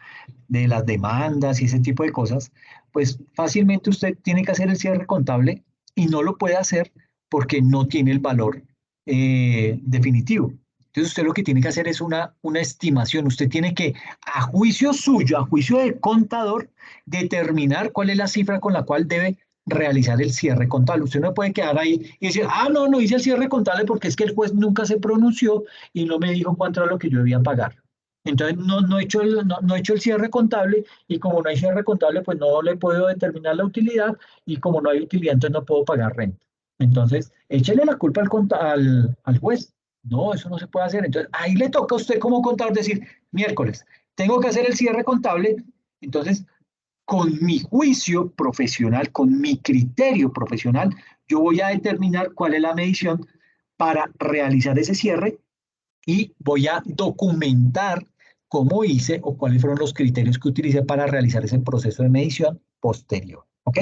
[SPEAKER 2] de las demandas y ese tipo de cosas, pues fácilmente usted tiene que hacer el cierre contable y no lo puede hacer porque no tiene el valor definitivo. Entonces usted lo que tiene que hacer es una estimación. Usted tiene que, a juicio suyo, a juicio del contador, determinar cuál es la cifra con la cual debe realizar el cierre contable. Usted no puede quedar ahí y decir, no hice el cierre contable porque es que el juez nunca se pronunció y no me dijo cuánto era lo que yo debía pagar. Entonces no he hecho el cierre contable y como no hay cierre contable, pues no le puedo determinar la utilidad y como no hay utilidad, entonces no puedo pagar renta. Entonces, échele la culpa al juez. No, eso no se puede hacer. Entonces, ahí le toca a usted como contador decir, miércoles, tengo que hacer el cierre contable, entonces con mi juicio profesional, con mi criterio profesional, yo voy a determinar cuál es la medición para realizar ese cierre y voy a documentar cómo hice o cuáles fueron los criterios que utilicé para realizar ese proceso de medición posterior. ¿Ok?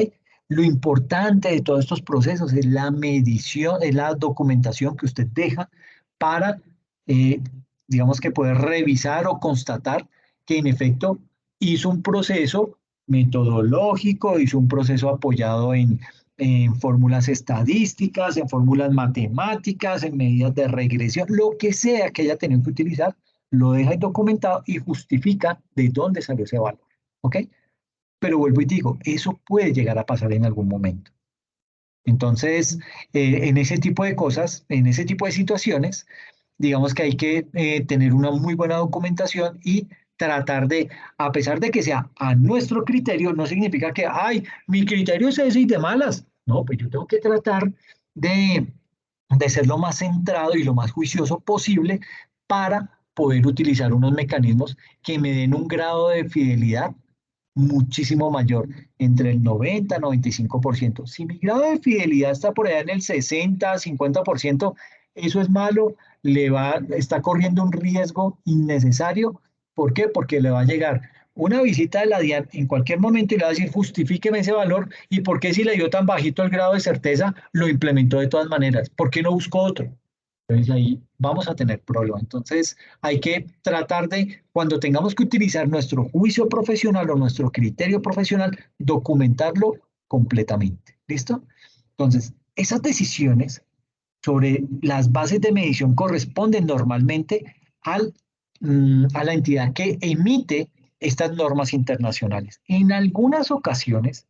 [SPEAKER 2] Lo importante de todos estos procesos es la medición, es la documentación que usted deja para, digamos que poder revisar o constatar que en efecto hizo un proceso metodológico, hizo un proceso apoyado en fórmulas estadísticas, en fórmulas matemáticas, en medidas de regresión, lo que sea que haya tenido que utilizar, lo deja documentado y justifica de dónde salió ese valor. ¿Ok? Pero vuelvo y digo, eso puede llegar a pasar en algún momento. Entonces, en ese tipo de cosas, en ese tipo de situaciones, digamos que hay que tener una muy buena documentación y tratar de, a pesar de que sea a nuestro criterio, no significa que, mi criterio es ese y de malas. No, pues yo tengo que tratar de ser lo más centrado y lo más juicioso posible para poder utilizar unos mecanismos que me den un grado de fidelidad muchísimo mayor, entre el 90 y 95%. Si mi grado de fidelidad está por allá en el 60, 50%, eso es malo, está corriendo un riesgo innecesario. ¿Por qué? Porque le va a llegar una visita de la DIAN en cualquier momento y le va a decir, justifíqueme ese valor, y por qué si le dio tan bajito el grado de certeza, lo implementó de todas maneras. ¿Por qué no buscó otro? Entonces ahí vamos a tener problemas. Entonces hay que tratar de, cuando tengamos que utilizar nuestro juicio profesional o nuestro criterio profesional, documentarlo completamente. ¿Listo? Entonces, esas decisiones sobre las bases de medición corresponden normalmente a la entidad que emite estas normas internacionales. En algunas ocasiones,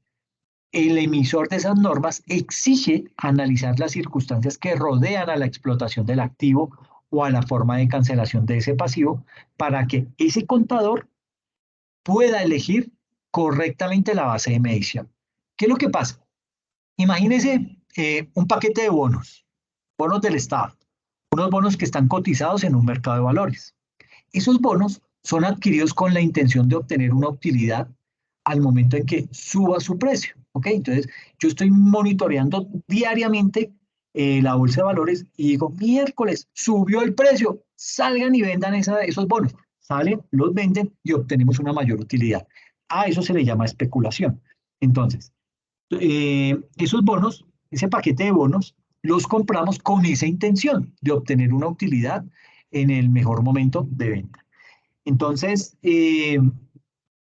[SPEAKER 2] el emisor de esas normas exige analizar las circunstancias que rodean a la explotación del activo o a la forma de cancelación de ese pasivo para que ese contador pueda elegir correctamente la base de medición. ¿Qué es lo que pasa? Imagínese un paquete de bonos del Estado, unos bonos que están cotizados en un mercado de valores. Esos bonos son adquiridos con la intención de obtener una utilidad al momento en que suba su precio. ¿Ok? Entonces, yo estoy monitoreando diariamente la bolsa de valores y digo, miércoles, subió el precio, salgan y vendan esos bonos. Salen, los venden y obtenemos una mayor utilidad. A eso se le llama especulación. Entonces, esos bonos, ese paquete de bonos, los compramos con esa intención de obtener una utilidad en el mejor momento de venta. Entonces,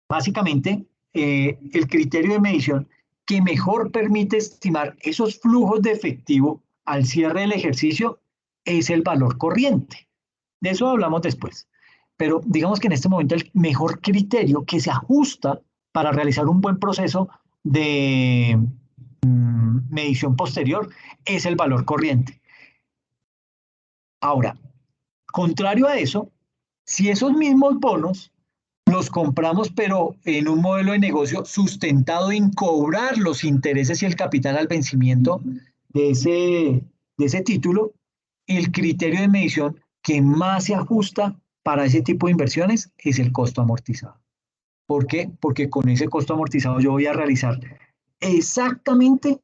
[SPEAKER 2] básicamente, el criterio de medición que mejor permite estimar esos flujos de efectivo al cierre del ejercicio es el valor corriente. De eso hablamos después. Pero digamos que en este momento el mejor criterio que se ajusta para realizar un buen proceso de medición posterior es el valor corriente. Ahora, contrario a eso, si esos mismos bonos los compramos, pero en un modelo de negocio sustentado en cobrar los intereses y el capital al vencimiento de ese título, el criterio de medición que más se ajusta para ese tipo de inversiones es el costo amortizado. ¿Por qué? Porque con ese costo amortizado yo voy a realizar exactamente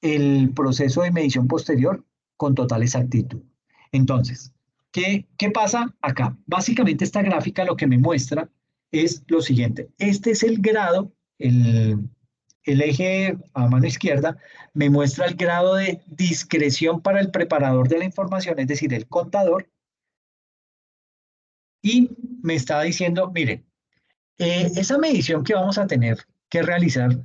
[SPEAKER 2] el proceso de medición posterior con total exactitud. Entonces, ¿qué pasa acá? Básicamente esta gráfica lo que me muestra es lo siguiente. Este es el grado, el eje a mano izquierda me muestra el grado de discreción para el preparador de la información, es decir, el contador, y me está diciendo, miren, esa medición que vamos a tener que realizar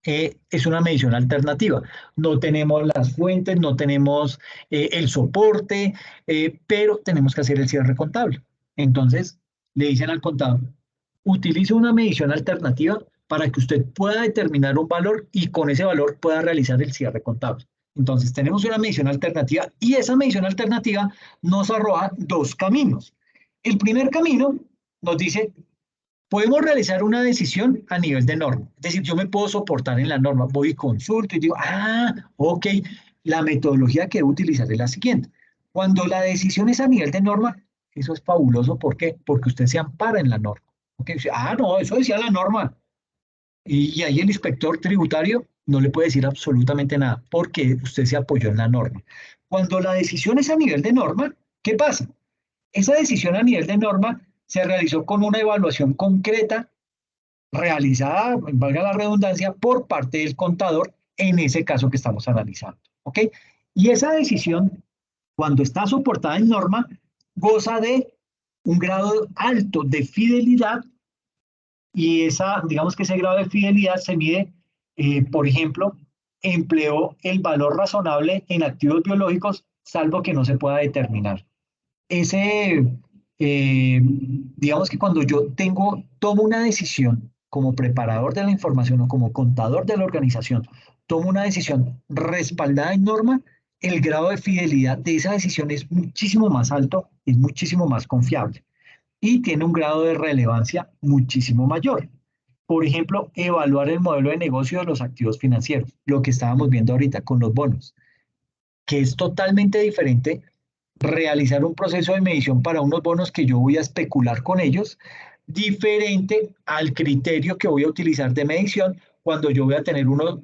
[SPEAKER 2] es una medición alternativa. No tenemos las fuentes, no tenemos el soporte, pero tenemos que hacer el cierre contable. Entonces, le dicen al contador, utilice una medición alternativa para que usted pueda determinar un valor y con ese valor pueda realizar el cierre contable. Entonces, tenemos una medición alternativa y esa medición alternativa nos arroja dos caminos. El primer camino nos dice, podemos realizar una decisión a nivel de norma. Es decir, yo me puedo soportar en la norma, voy y consulto y digo, ok, la metodología que debo utilizar es la siguiente. Cuando la decisión es a nivel de norma, eso es fabuloso. ¿Por qué? Porque usted se ampara en la norma. ¿Okay? No, eso decía la norma. Y ahí el inspector tributario no le puede decir absolutamente nada porque usted se apoyó en la norma. Cuando la decisión es a nivel de norma, ¿qué pasa? Esa decisión a nivel de norma se realizó con una evaluación concreta realizada, valga la redundancia, por parte del contador en ese caso que estamos analizando. ¿Ok? Y esa decisión, cuando está soportada en norma, goza de un grado alto de fidelidad y digamos que ese grado de fidelidad se mide, por ejemplo, empleó el valor razonable en activos biológicos, salvo que no se pueda determinar. Digamos que cuando yo tomo una decisión como preparador de la información o como contador de la organización, tomo una decisión respaldada en norma, el grado de fidelidad de esa decisión es muchísimo más alto, es muchísimo más confiable y tiene un grado de relevancia muchísimo mayor. Por ejemplo, evaluar el modelo de negocio de los activos financieros, lo que estábamos viendo ahorita con los bonos, que es totalmente diferente realizar un proceso de medición para unos bonos que yo voy a especular con ellos, diferente al criterio que voy a utilizar de medición cuando yo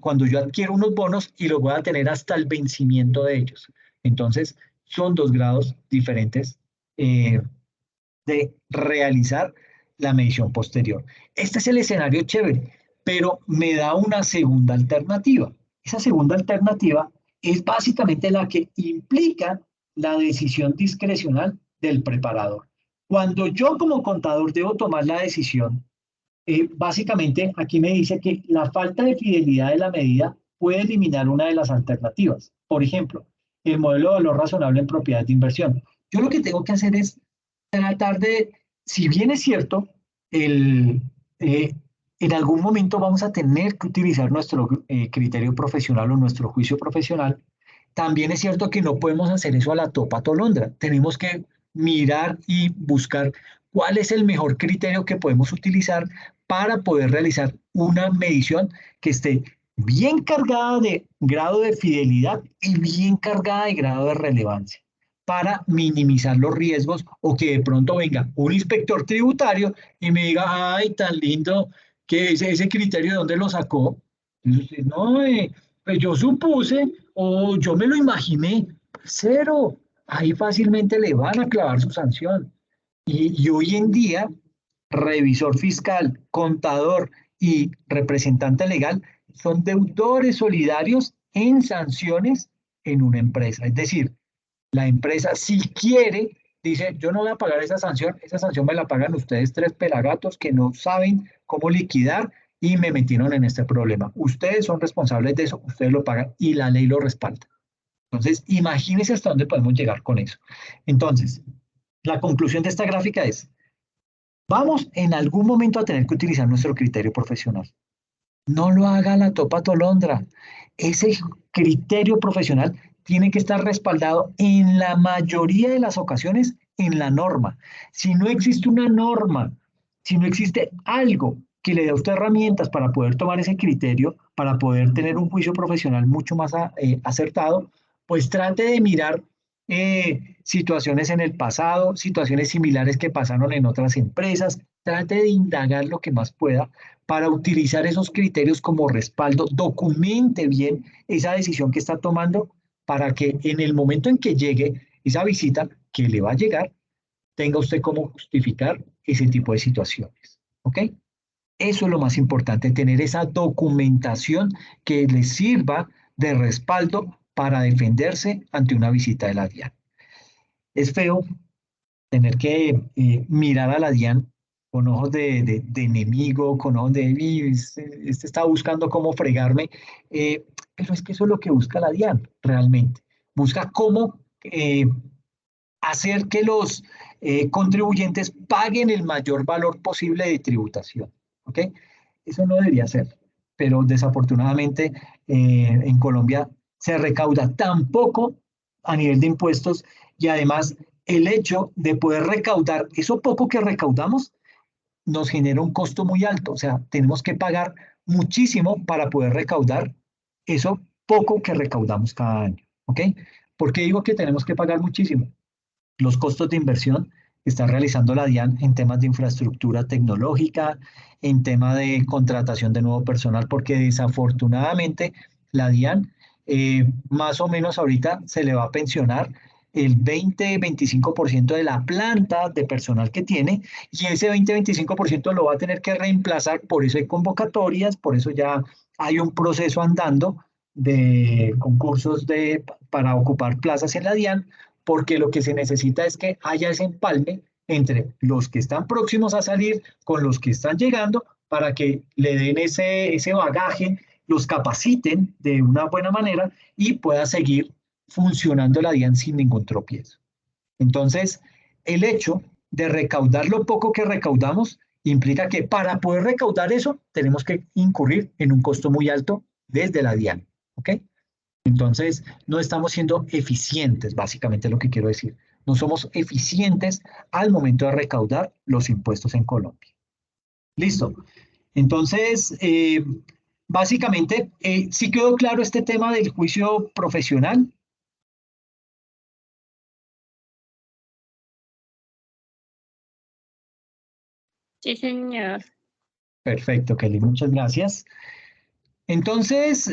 [SPEAKER 2] cuando yo adquiero unos bonos y los voy a tener hasta el vencimiento de ellos. Entonces, son dos grados diferentes de realizar la medición posterior. Este es el escenario chévere, pero me da una segunda alternativa. Esa segunda alternativa es básicamente la que implica la decisión discrecional del preparador. Cuando yo como contador debo tomar la decisión, básicamente aquí me dice que la falta de fidelidad de la medida puede eliminar una de las alternativas. Por ejemplo, el modelo de valor razonable en propiedades de inversión. Yo lo que tengo que hacer es tratar de, si bien es cierto, en algún momento vamos a tener que utilizar nuestro criterio profesional o nuestro juicio profesional, también es cierto que no podemos hacer eso a la topa tolondra. Tenemos que mirar y buscar cuál es el mejor criterio que podemos utilizar para poder realizar una medición que esté bien cargada de grado de fidelidad y bien cargada de grado de relevancia para minimizar los riesgos o que de pronto venga un inspector tributario y me diga, ay, tan lindo, que ese criterio de dónde lo sacó. Y usted, no, pues yo supuse o yo me lo imaginé. Cero, ahí fácilmente le van a clavar su sanción. Y hoy en día, revisor fiscal, contador y representante legal son deudores solidarios en sanciones en una empresa. Es decir, la empresa, si quiere, dice, yo no voy a pagar esa sanción me la pagan ustedes tres pelagatos que no saben cómo liquidar y me metieron en este problema. Ustedes son responsables de eso, ustedes lo pagan y la ley lo respalda. Entonces, imagínense hasta dónde podemos llegar con eso. Entonces, la conclusión de esta gráfica es, vamos en algún momento a tener que utilizar nuestro criterio profesional. No lo haga la topa tolondra. Ese criterio profesional tiene que estar respaldado en la mayoría de las ocasiones en la norma. Si no existe una norma, si no existe algo que le dé a usted herramientas para poder tomar ese criterio, para poder tener un juicio profesional mucho más acertado, pues trate de mirar situaciones en el pasado, situaciones similares que pasaron en otras empresas, trate de indagar lo que más pueda para utilizar esos criterios como respaldo, documente bien esa decisión que está tomando para que en el momento en que llegue esa visita que le va a llegar, tenga usted cómo justificar ese tipo de situaciones. ¿Ok? Eso es lo más importante, tener esa documentación que le sirva de respaldo para defenderse ante una visita de la DIAN. Es feo tener que mirar a la DIAN con ojos de enemigo, con ojos de, este está buscando cómo fregarme, pero es que eso es lo que busca la DIAN realmente. Busca cómo hacer que los contribuyentes paguen el mayor valor posible de tributación. ¿Ok? Eso no debería ser, pero desafortunadamente en Colombia se recauda tan poco a nivel de impuestos y además el hecho de poder recaudar eso poco que recaudamos nos genera un costo muy alto, o sea, tenemos que pagar muchísimo para poder recaudar eso poco que recaudamos cada año, ¿ok? ¿Por qué digo que tenemos que pagar muchísimo? Los costos de inversión que está realizando la DIAN en temas de infraestructura tecnológica, en tema de contratación de nuevo personal, porque desafortunadamente la DIAN más o menos ahorita se le va a pensionar el 20-25% de la planta de personal que tiene y ese 20-25% lo va a tener que reemplazar, por eso hay convocatorias, por eso ya hay un proceso andando de concursos para ocupar plazas en la DIAN, porque lo que se necesita es que haya ese empalme entre los que están próximos a salir con los que están llegando para que le den ese bagaje, los capaciten de una buena manera y pueda seguir funcionando la DIAN sin ningún tropiezo. Entonces, el hecho de recaudar lo poco que recaudamos implica que para poder recaudar eso tenemos que incurrir en un costo muy alto desde la DIAN. ¿Ok? Entonces, no estamos siendo eficientes, básicamente lo que quiero decir. No somos eficientes al momento de recaudar los impuestos en Colombia. Listo. Entonces, básicamente, ¿sí quedó claro este tema del juicio profesional?
[SPEAKER 1] Sí, señor.
[SPEAKER 2] Perfecto, Kelly, muchas gracias. Entonces,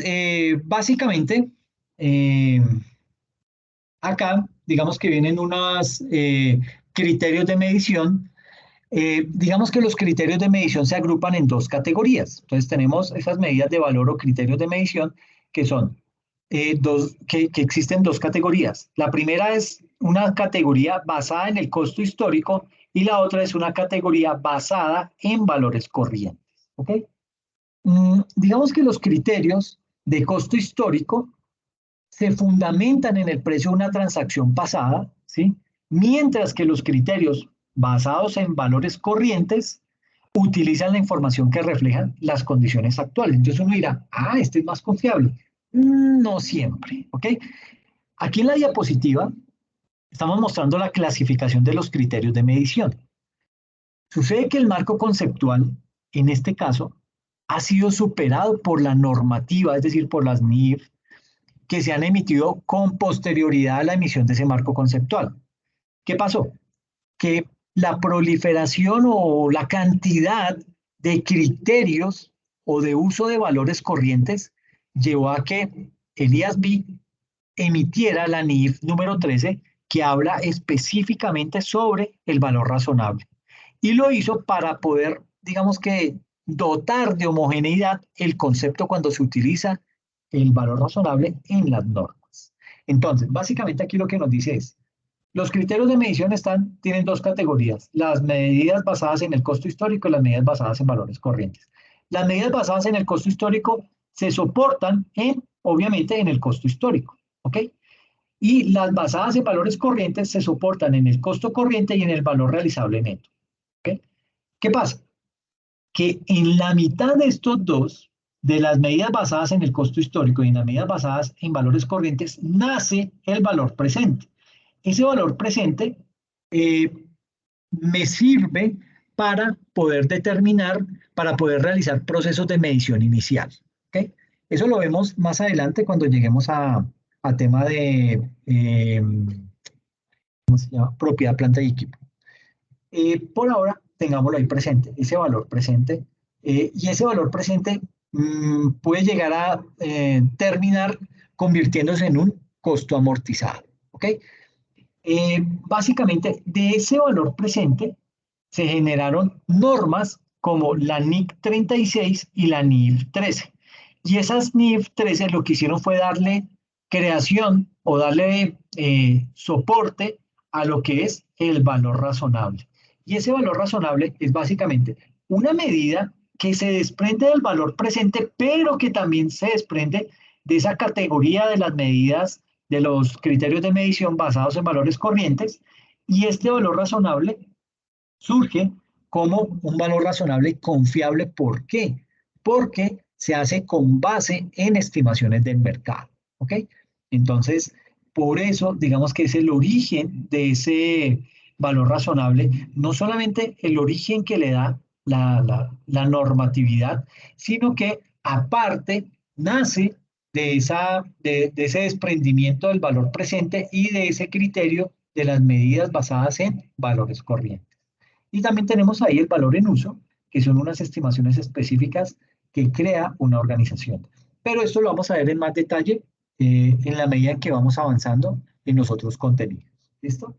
[SPEAKER 2] básicamente, acá, digamos que vienen unos criterios de medición. Digamos que los criterios de medición se agrupan en dos categorías. Entonces, tenemos esas medidas de valor o criterios de medición que son que existen dos categorías. La primera es una categoría basada en el costo histórico y la otra es una categoría basada en valores corrientes. ¿Ok? Digamos que los criterios de costo histórico se fundamentan en el precio de una transacción pasada, ¿sí? Mientras que los criterios basados en valores corrientes utilizan la información que reflejan las condiciones actuales. Entonces uno dirá, este es más confiable. No siempre, ¿ok? Aquí en la diapositiva estamos mostrando la clasificación de los criterios de medición. Sucede que el marco conceptual, en este caso, ha sido superado por la normativa, es decir, por las NIF, que se han emitido con posterioridad a la emisión de ese marco conceptual. ¿Qué pasó? Que la proliferación o la cantidad de criterios o de uso de valores corrientes llevó a que el IASB emitiera la NIF número 13, que habla específicamente sobre el valor razonable. Y lo hizo para poder, digamos que, dotar de homogeneidad el concepto cuando se utiliza el valor razonable en las normas. Entonces, básicamente aquí lo que nos dice es, los criterios de medición tienen dos categorías, las medidas basadas en el costo histórico y las medidas basadas en valores corrientes. Las medidas basadas en el costo histórico se soportan obviamente en el costo histórico, ¿ok? Y las basadas en valores corrientes se soportan en el costo corriente y en el valor realizable neto, ¿ok? ¿Qué pasa? Que en la mitad de estos dos, de las medidas basadas en el costo histórico y en las medidas basadas en valores corrientes, nace el valor presente. Ese valor presente me sirve para poder determinar, para poder realizar procesos de medición inicial. ¿Okay? Eso lo vemos más adelante cuando lleguemos a tema de ¿cómo se llama? Propiedad, planta y equipo. Por ahora, tengámoslo ahí presente, ese valor presente, y ese valor presente puede llegar a terminar convirtiéndose en un costo amortizado. ¿Ok? Básicamente, de ese valor presente se generaron normas como la NIC 36 y la NIF 13. Y esas NIF 13 lo que hicieron fue darle creación o darle soporte a lo que es el valor razonable. Y ese valor razonable es básicamente una medida que se desprende del valor presente, pero que también se desprende de esa categoría de las medidas, de los criterios de medición basados en valores corrientes, y este valor razonable surge como un valor razonable y confiable. ¿Por qué? Porque se hace con base en estimaciones del mercado. ¿Ok? Entonces, por eso, digamos que es el origen de ese valor razonable, no solamente el origen que le da la normatividad, sino que aparte nace de ese desprendimiento del valor presente y de ese criterio de las medidas basadas en valores corrientes. Y también tenemos ahí el valor en uso, que son unas estimaciones específicas que crea una organización. Pero esto lo vamos a ver en más detalle en la medida en que vamos avanzando en los otros contenidos. ¿Listo?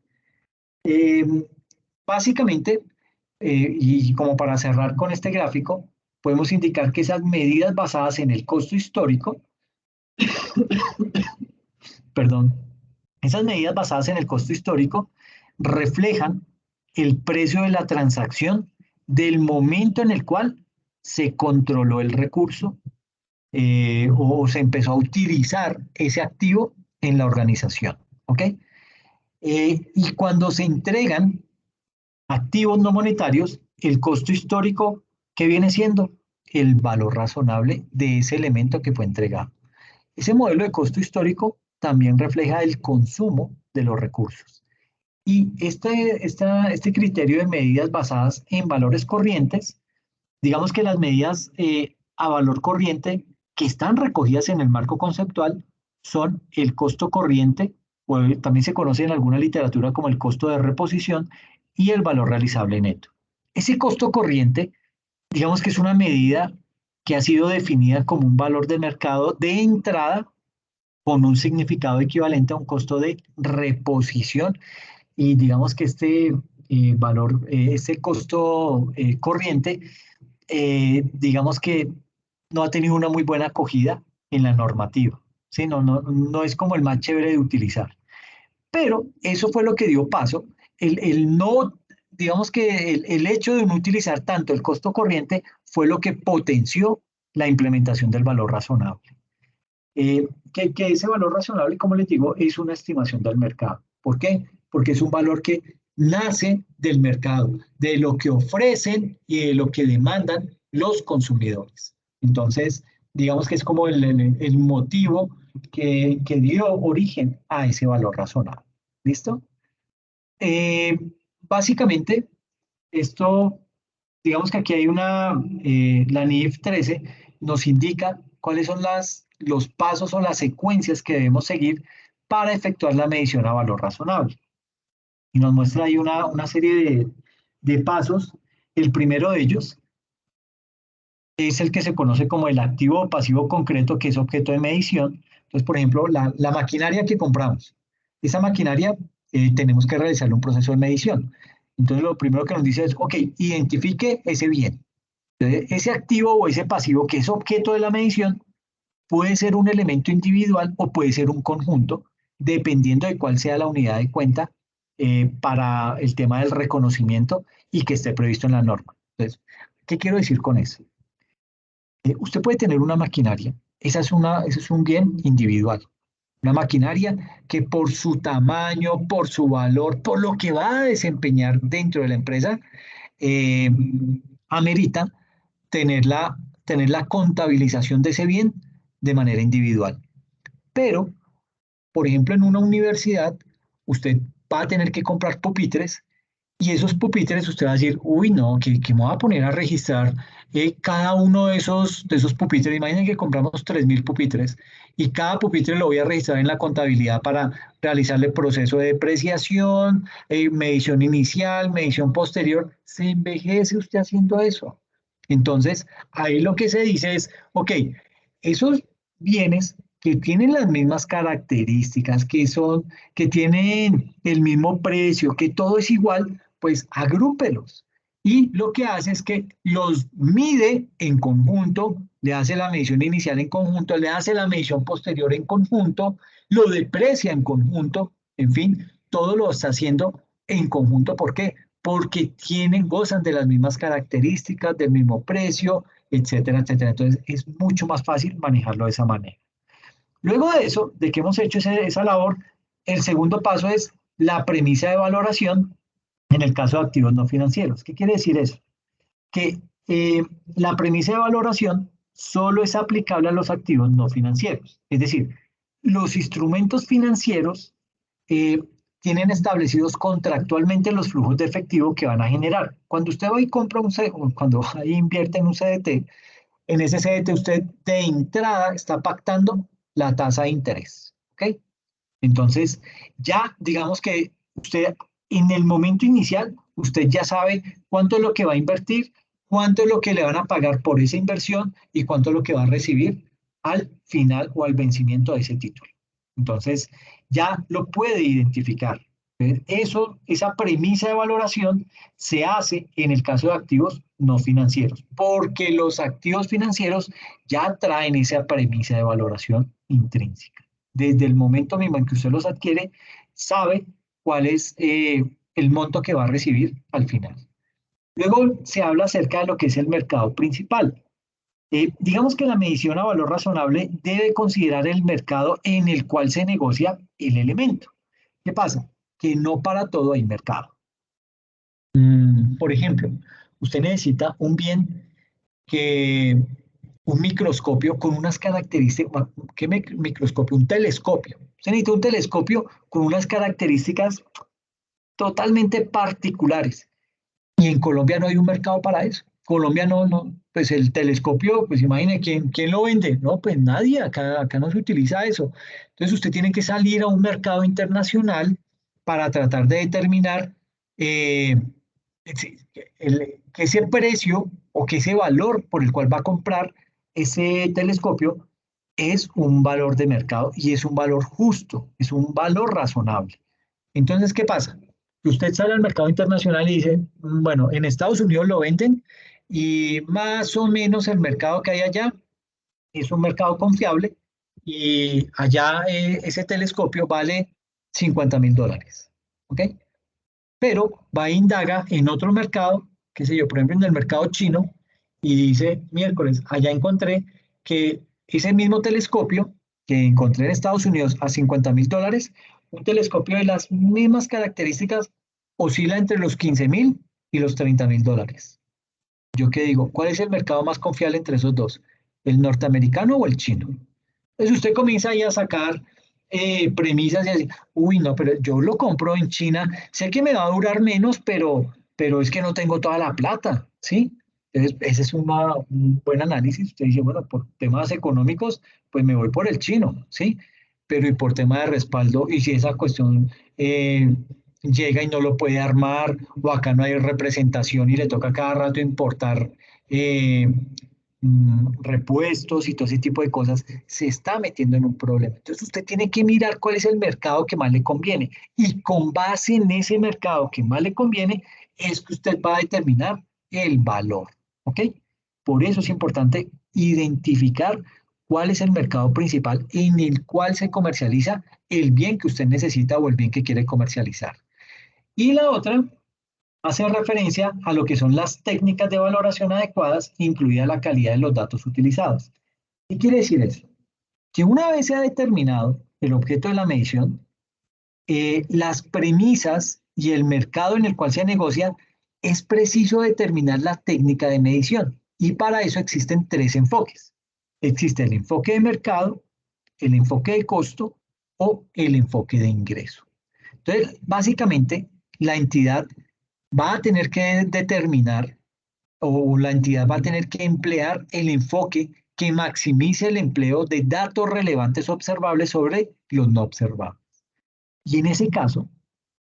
[SPEAKER 2] Básicamente, y como para cerrar con este gráfico, podemos indicar que esas medidas basadas en el costo histórico, perdón, esas medidas basadas en el costo histórico reflejan el precio de la transacción del momento en el cual se controló el recurso o se empezó a utilizar ese activo en la organización. ¿Ok? Y cuando se entregan activos no monetarios, el costo histórico, ¿qué viene siendo? El valor razonable de ese elemento que fue entregado. Ese modelo de costo histórico también refleja el consumo de los recursos. Y este criterio de medidas basadas en valores corrientes, digamos que las medidas a valor corriente que están recogidas en el marco conceptual son el costo corriente, o también se conoce en alguna literatura como el costo de reposición, y el valor realizable neto. Ese costo corriente, digamos que es una medida que ha sido definida como un valor de mercado de entrada con un significado equivalente a un costo de reposición, y digamos que este valor, este costo corriente, digamos que no ha tenido una muy buena acogida en la normativa, ¿sí? No es como el más chévere de utilizar. Pero eso fue lo que dio paso, digamos que el hecho de no utilizar tanto el costo corriente fue lo que potenció la implementación del valor razonable. Que ese valor razonable, como les digo, es una estimación del mercado. ¿Por qué? Porque es un valor que nace del mercado, de lo que ofrecen y de lo que demandan los consumidores. Entonces, digamos que es como el motivo que dio origen a ese valor razonable. ¿Listo? Básicamente, esto digamos que aquí hay la NIF 13 nos indica cuáles son los pasos o las secuencias que debemos seguir para efectuar la medición a valor razonable. Y nos muestra ahí una serie de pasos. El primero de ellos es el que se conoce como el activo o pasivo concreto, que es objeto de medición. Entonces, por ejemplo, la maquinaria que compramos. Esa maquinaria tenemos que realizarle un proceso de medición. Entonces, lo primero que nos dice es, ok, identifique ese bien. Entonces, ese activo o ese pasivo que es objeto de la medición puede ser un elemento individual o puede ser un conjunto, dependiendo de cuál sea la unidad de cuenta para el tema del reconocimiento y que esté previsto en la norma. Entonces, ¿qué quiero decir con eso? Usted puede tener una maquinaria, ese es un bien individual. Una maquinaria que por su tamaño, por su valor, por lo que va a desempeñar dentro de la empresa, amerita tener la contabilización de ese bien de manera individual. Pero, por ejemplo, en una universidad, usted va a tener que comprar pupitres y esos pupitres usted va a decir, uy, no, que me voy a poner a registrar cada uno de esos pupitres. Imaginen que compramos 3.000 pupitres y cada pupitre lo voy a registrar en la contabilidad para realizarle el proceso de depreciación, medición inicial, medición posterior. Se envejece usted haciendo eso. Entonces, ahí lo que se dice es, ok, esos bienes que tienen las mismas características, que tienen el mismo precio, que todo es igual, pues agrúpelos. Y lo que hace es que los mide en conjunto, le hace la medición inicial en conjunto, le hace la medición posterior en conjunto, lo deprecia en conjunto, en fin, todo lo está haciendo en conjunto. ¿Por qué? Porque gozan de las mismas características, del mismo precio, etcétera, etcétera. Entonces es mucho más fácil manejarlo de esa manera. Luego de eso, de que hemos hecho esa labor, el segundo paso es la premisa de valoración en el caso de activos no financieros. ¿Qué quiere decir eso? Que la premisa de valoración solo es aplicable a los activos no financieros. Es decir, los instrumentos financieros tienen establecidos contractualmente los flujos de efectivo que van a generar. Cuando usted va y compra cuando invierte en un CDT, en ese CDT usted de entrada está pactando la tasa de interés. ¿Ok? Entonces, ya digamos que usted en el momento inicial, usted ya sabe cuánto es lo que va a invertir, cuánto es lo que le van a pagar por esa inversión y cuánto es lo que va a recibir al final o al vencimiento de ese título. Entonces, ya lo puede identificar. Esa premisa de valoración se hace en el caso de activos no financieros, porque los activos financieros ya traen esa premisa de valoración intrínseca. Desde el momento mismo en que usted los adquiere, sabe cuál es el monto que va a recibir al final. Luego se habla acerca de lo que es el mercado principal. Digamos que la medición a valor razonable debe considerar el mercado en el cual se negocia el elemento. ¿Qué pasa? Que no para todo hay mercado. Por ejemplo, usted necesita un bien un microscopio con unas características. ¿Qué microscopio? Un telescopio. Usted necesita un telescopio con unas características totalmente particulares. Y en Colombia no hay un mercado para eso. Colombia pues el telescopio, pues imagine, ¿quién lo vende? No, pues nadie, acá no se utiliza eso. Entonces usted tiene que salir a un mercado internacional para tratar de determinar que ese precio o que ese valor por el cual va a comprar ese telescopio es un valor de mercado y es un valor justo, es un valor razonable. Entonces, ¿qué pasa? Que usted sale al mercado internacional y dice, bueno, en Estados Unidos lo venden y más o menos el mercado que hay allá es un mercado confiable y allá ese telescopio vale $50.000, ¿ok? Pero va e indaga en otro mercado, qué sé yo, por ejemplo en el mercado chino, y dice, miércoles, allá encontré que ese mismo telescopio que encontré en Estados Unidos a $50.000, un telescopio de las mismas características oscila entre los $15.000 y los $30.000. Yo qué digo, ¿cuál es el mercado más confiable entre esos dos? ¿El norteamericano o el chino? Entonces usted comienza ahí a sacar premisas y así, uy, no, pero yo lo compro en China, sé que me va a durar menos, pero pero es que no tengo toda la plata, ¿sí? Entonces, ese es un buen análisis. Usted dice, bueno, por temas económicos, pues me voy por el chino, ¿sí? Pero y por tema de respaldo, y si esa cuestión llega y no lo puede armar, o acá no hay representación y le toca cada rato importar eh, repuestos y todo ese tipo de cosas, se está metiendo en un problema. Entonces usted tiene que mirar cuál es el mercado que más le conviene. Y con base en ese mercado que más le conviene, es que usted va a determinar el valor. ¿Ok? Por eso es importante identificar cuál es el mercado principal en el cual se comercializa el bien que usted necesita o el bien que quiere comercializar. Y la otra hace referencia a lo que son las técnicas de valoración adecuadas, incluida la calidad de los datos utilizados. ¿Qué quiere decir eso? Que una vez se ha determinado el objeto de la medición, las premisas y el mercado en el cual se negocia, es preciso determinar la técnica de medición. Y para eso existen tres enfoques. Existe el enfoque de mercado, el enfoque de costo o el enfoque de ingreso. Entonces, básicamente, la entidad va a tener que determinar o la entidad va a tener que emplear el enfoque que maximice el empleo de datos relevantes observables sobre los no observables. Y en ese caso,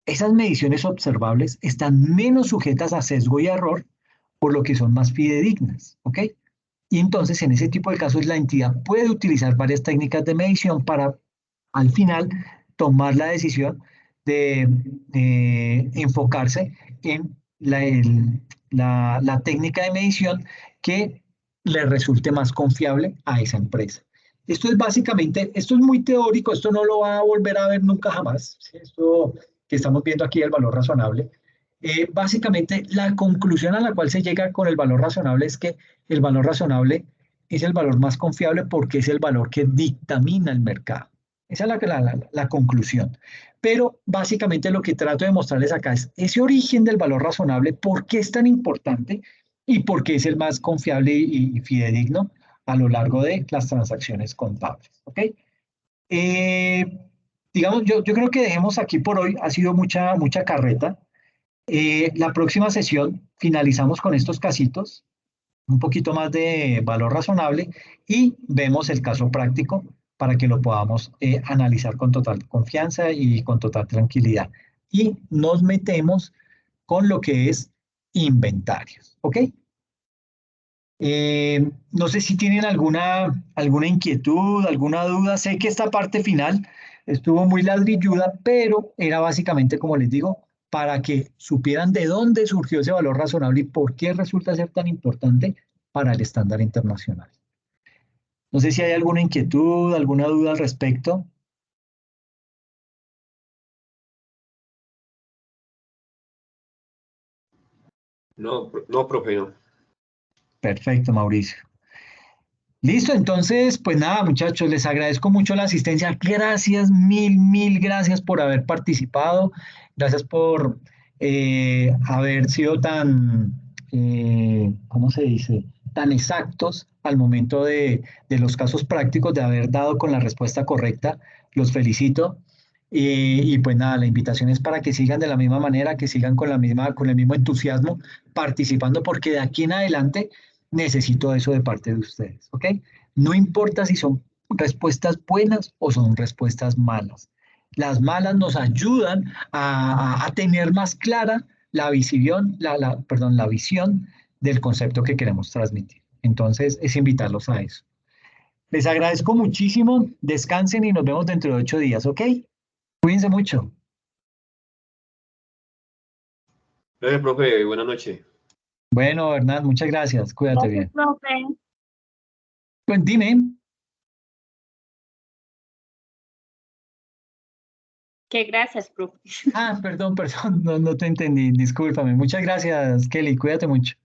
[SPEAKER 2] esas mediciones observables están menos sujetas a sesgo y error, por lo que son más fidedignas, ¿ok? Y entonces, en ese tipo de casos, la entidad puede utilizar varias técnicas de medición para, al final, tomar la decisión de enfocarse en la técnica de medición que le resulte más confiable a esa empresa. Esto es básicamente, esto es muy teórico, esto no lo va a volver a ver nunca jamás, ¿sí? Esto que estamos viendo aquí, el valor razonable. Básicamente, la conclusión a la cual se llega con el valor razonable es que el valor razonable es el valor más confiable porque es el valor que dictamina el mercado. Esa es la conclusión. Pero básicamente lo que trato de mostrarles acá es ese origen del valor razonable, por qué es tan importante y por qué es el más confiable y fidedigno a lo largo de las transacciones contables. ¿Ok? Digamos, yo creo que dejemos aquí por hoy. Ha sido mucha carreta. La próxima sesión finalizamos con estos casitos, un poquito más de valor razonable y vemos el caso práctico para que lo podamos analizar con total confianza y con total tranquilidad. Y nos metemos con lo que es inventarios, ¿ok? No sé si tienen alguna inquietud, alguna duda. Sé que esta parte final estuvo muy ladrilluda, pero era básicamente, como les digo, para que supieran de dónde surgió ese valor razonable y por qué resulta ser tan importante para el estándar internacional. No sé si hay alguna inquietud, alguna duda al respecto.
[SPEAKER 3] No, no, profe, no.
[SPEAKER 2] Perfecto, Mauricio. Listo, entonces, pues nada, muchachos, les agradezco mucho la asistencia. Gracias, mil gracias por haber participado. Gracias por haber sido tan, ¿cómo se dice? Tan exactos al momento de los casos prácticos, de haber dado con la respuesta correcta. Los felicito. Y pues nada, la invitación es para que sigan de la misma manera, que sigan con el mismo entusiasmo participando, porque de aquí en adelante necesito eso de parte de ustedes, ¿ok? No importa si son respuestas buenas o son respuestas malas. Las malas nos ayudan a tener más clara la visión, la visión del concepto que queremos transmitir. Entonces, es invitarlos a eso. Les agradezco muchísimo, descansen y nos vemos dentro de 8 días, ¿ok? Cuídense mucho.
[SPEAKER 3] Gracias, profe. Buenas noches.
[SPEAKER 2] Bueno, Hernán, muchas gracias. Cuídate bien.
[SPEAKER 1] Gracias, profe.
[SPEAKER 2] Pues dime.
[SPEAKER 1] Que gracias, profe.
[SPEAKER 2] Perdón, no te entendí. Discúlpame. Muchas gracias, Kelly. Cuídate mucho.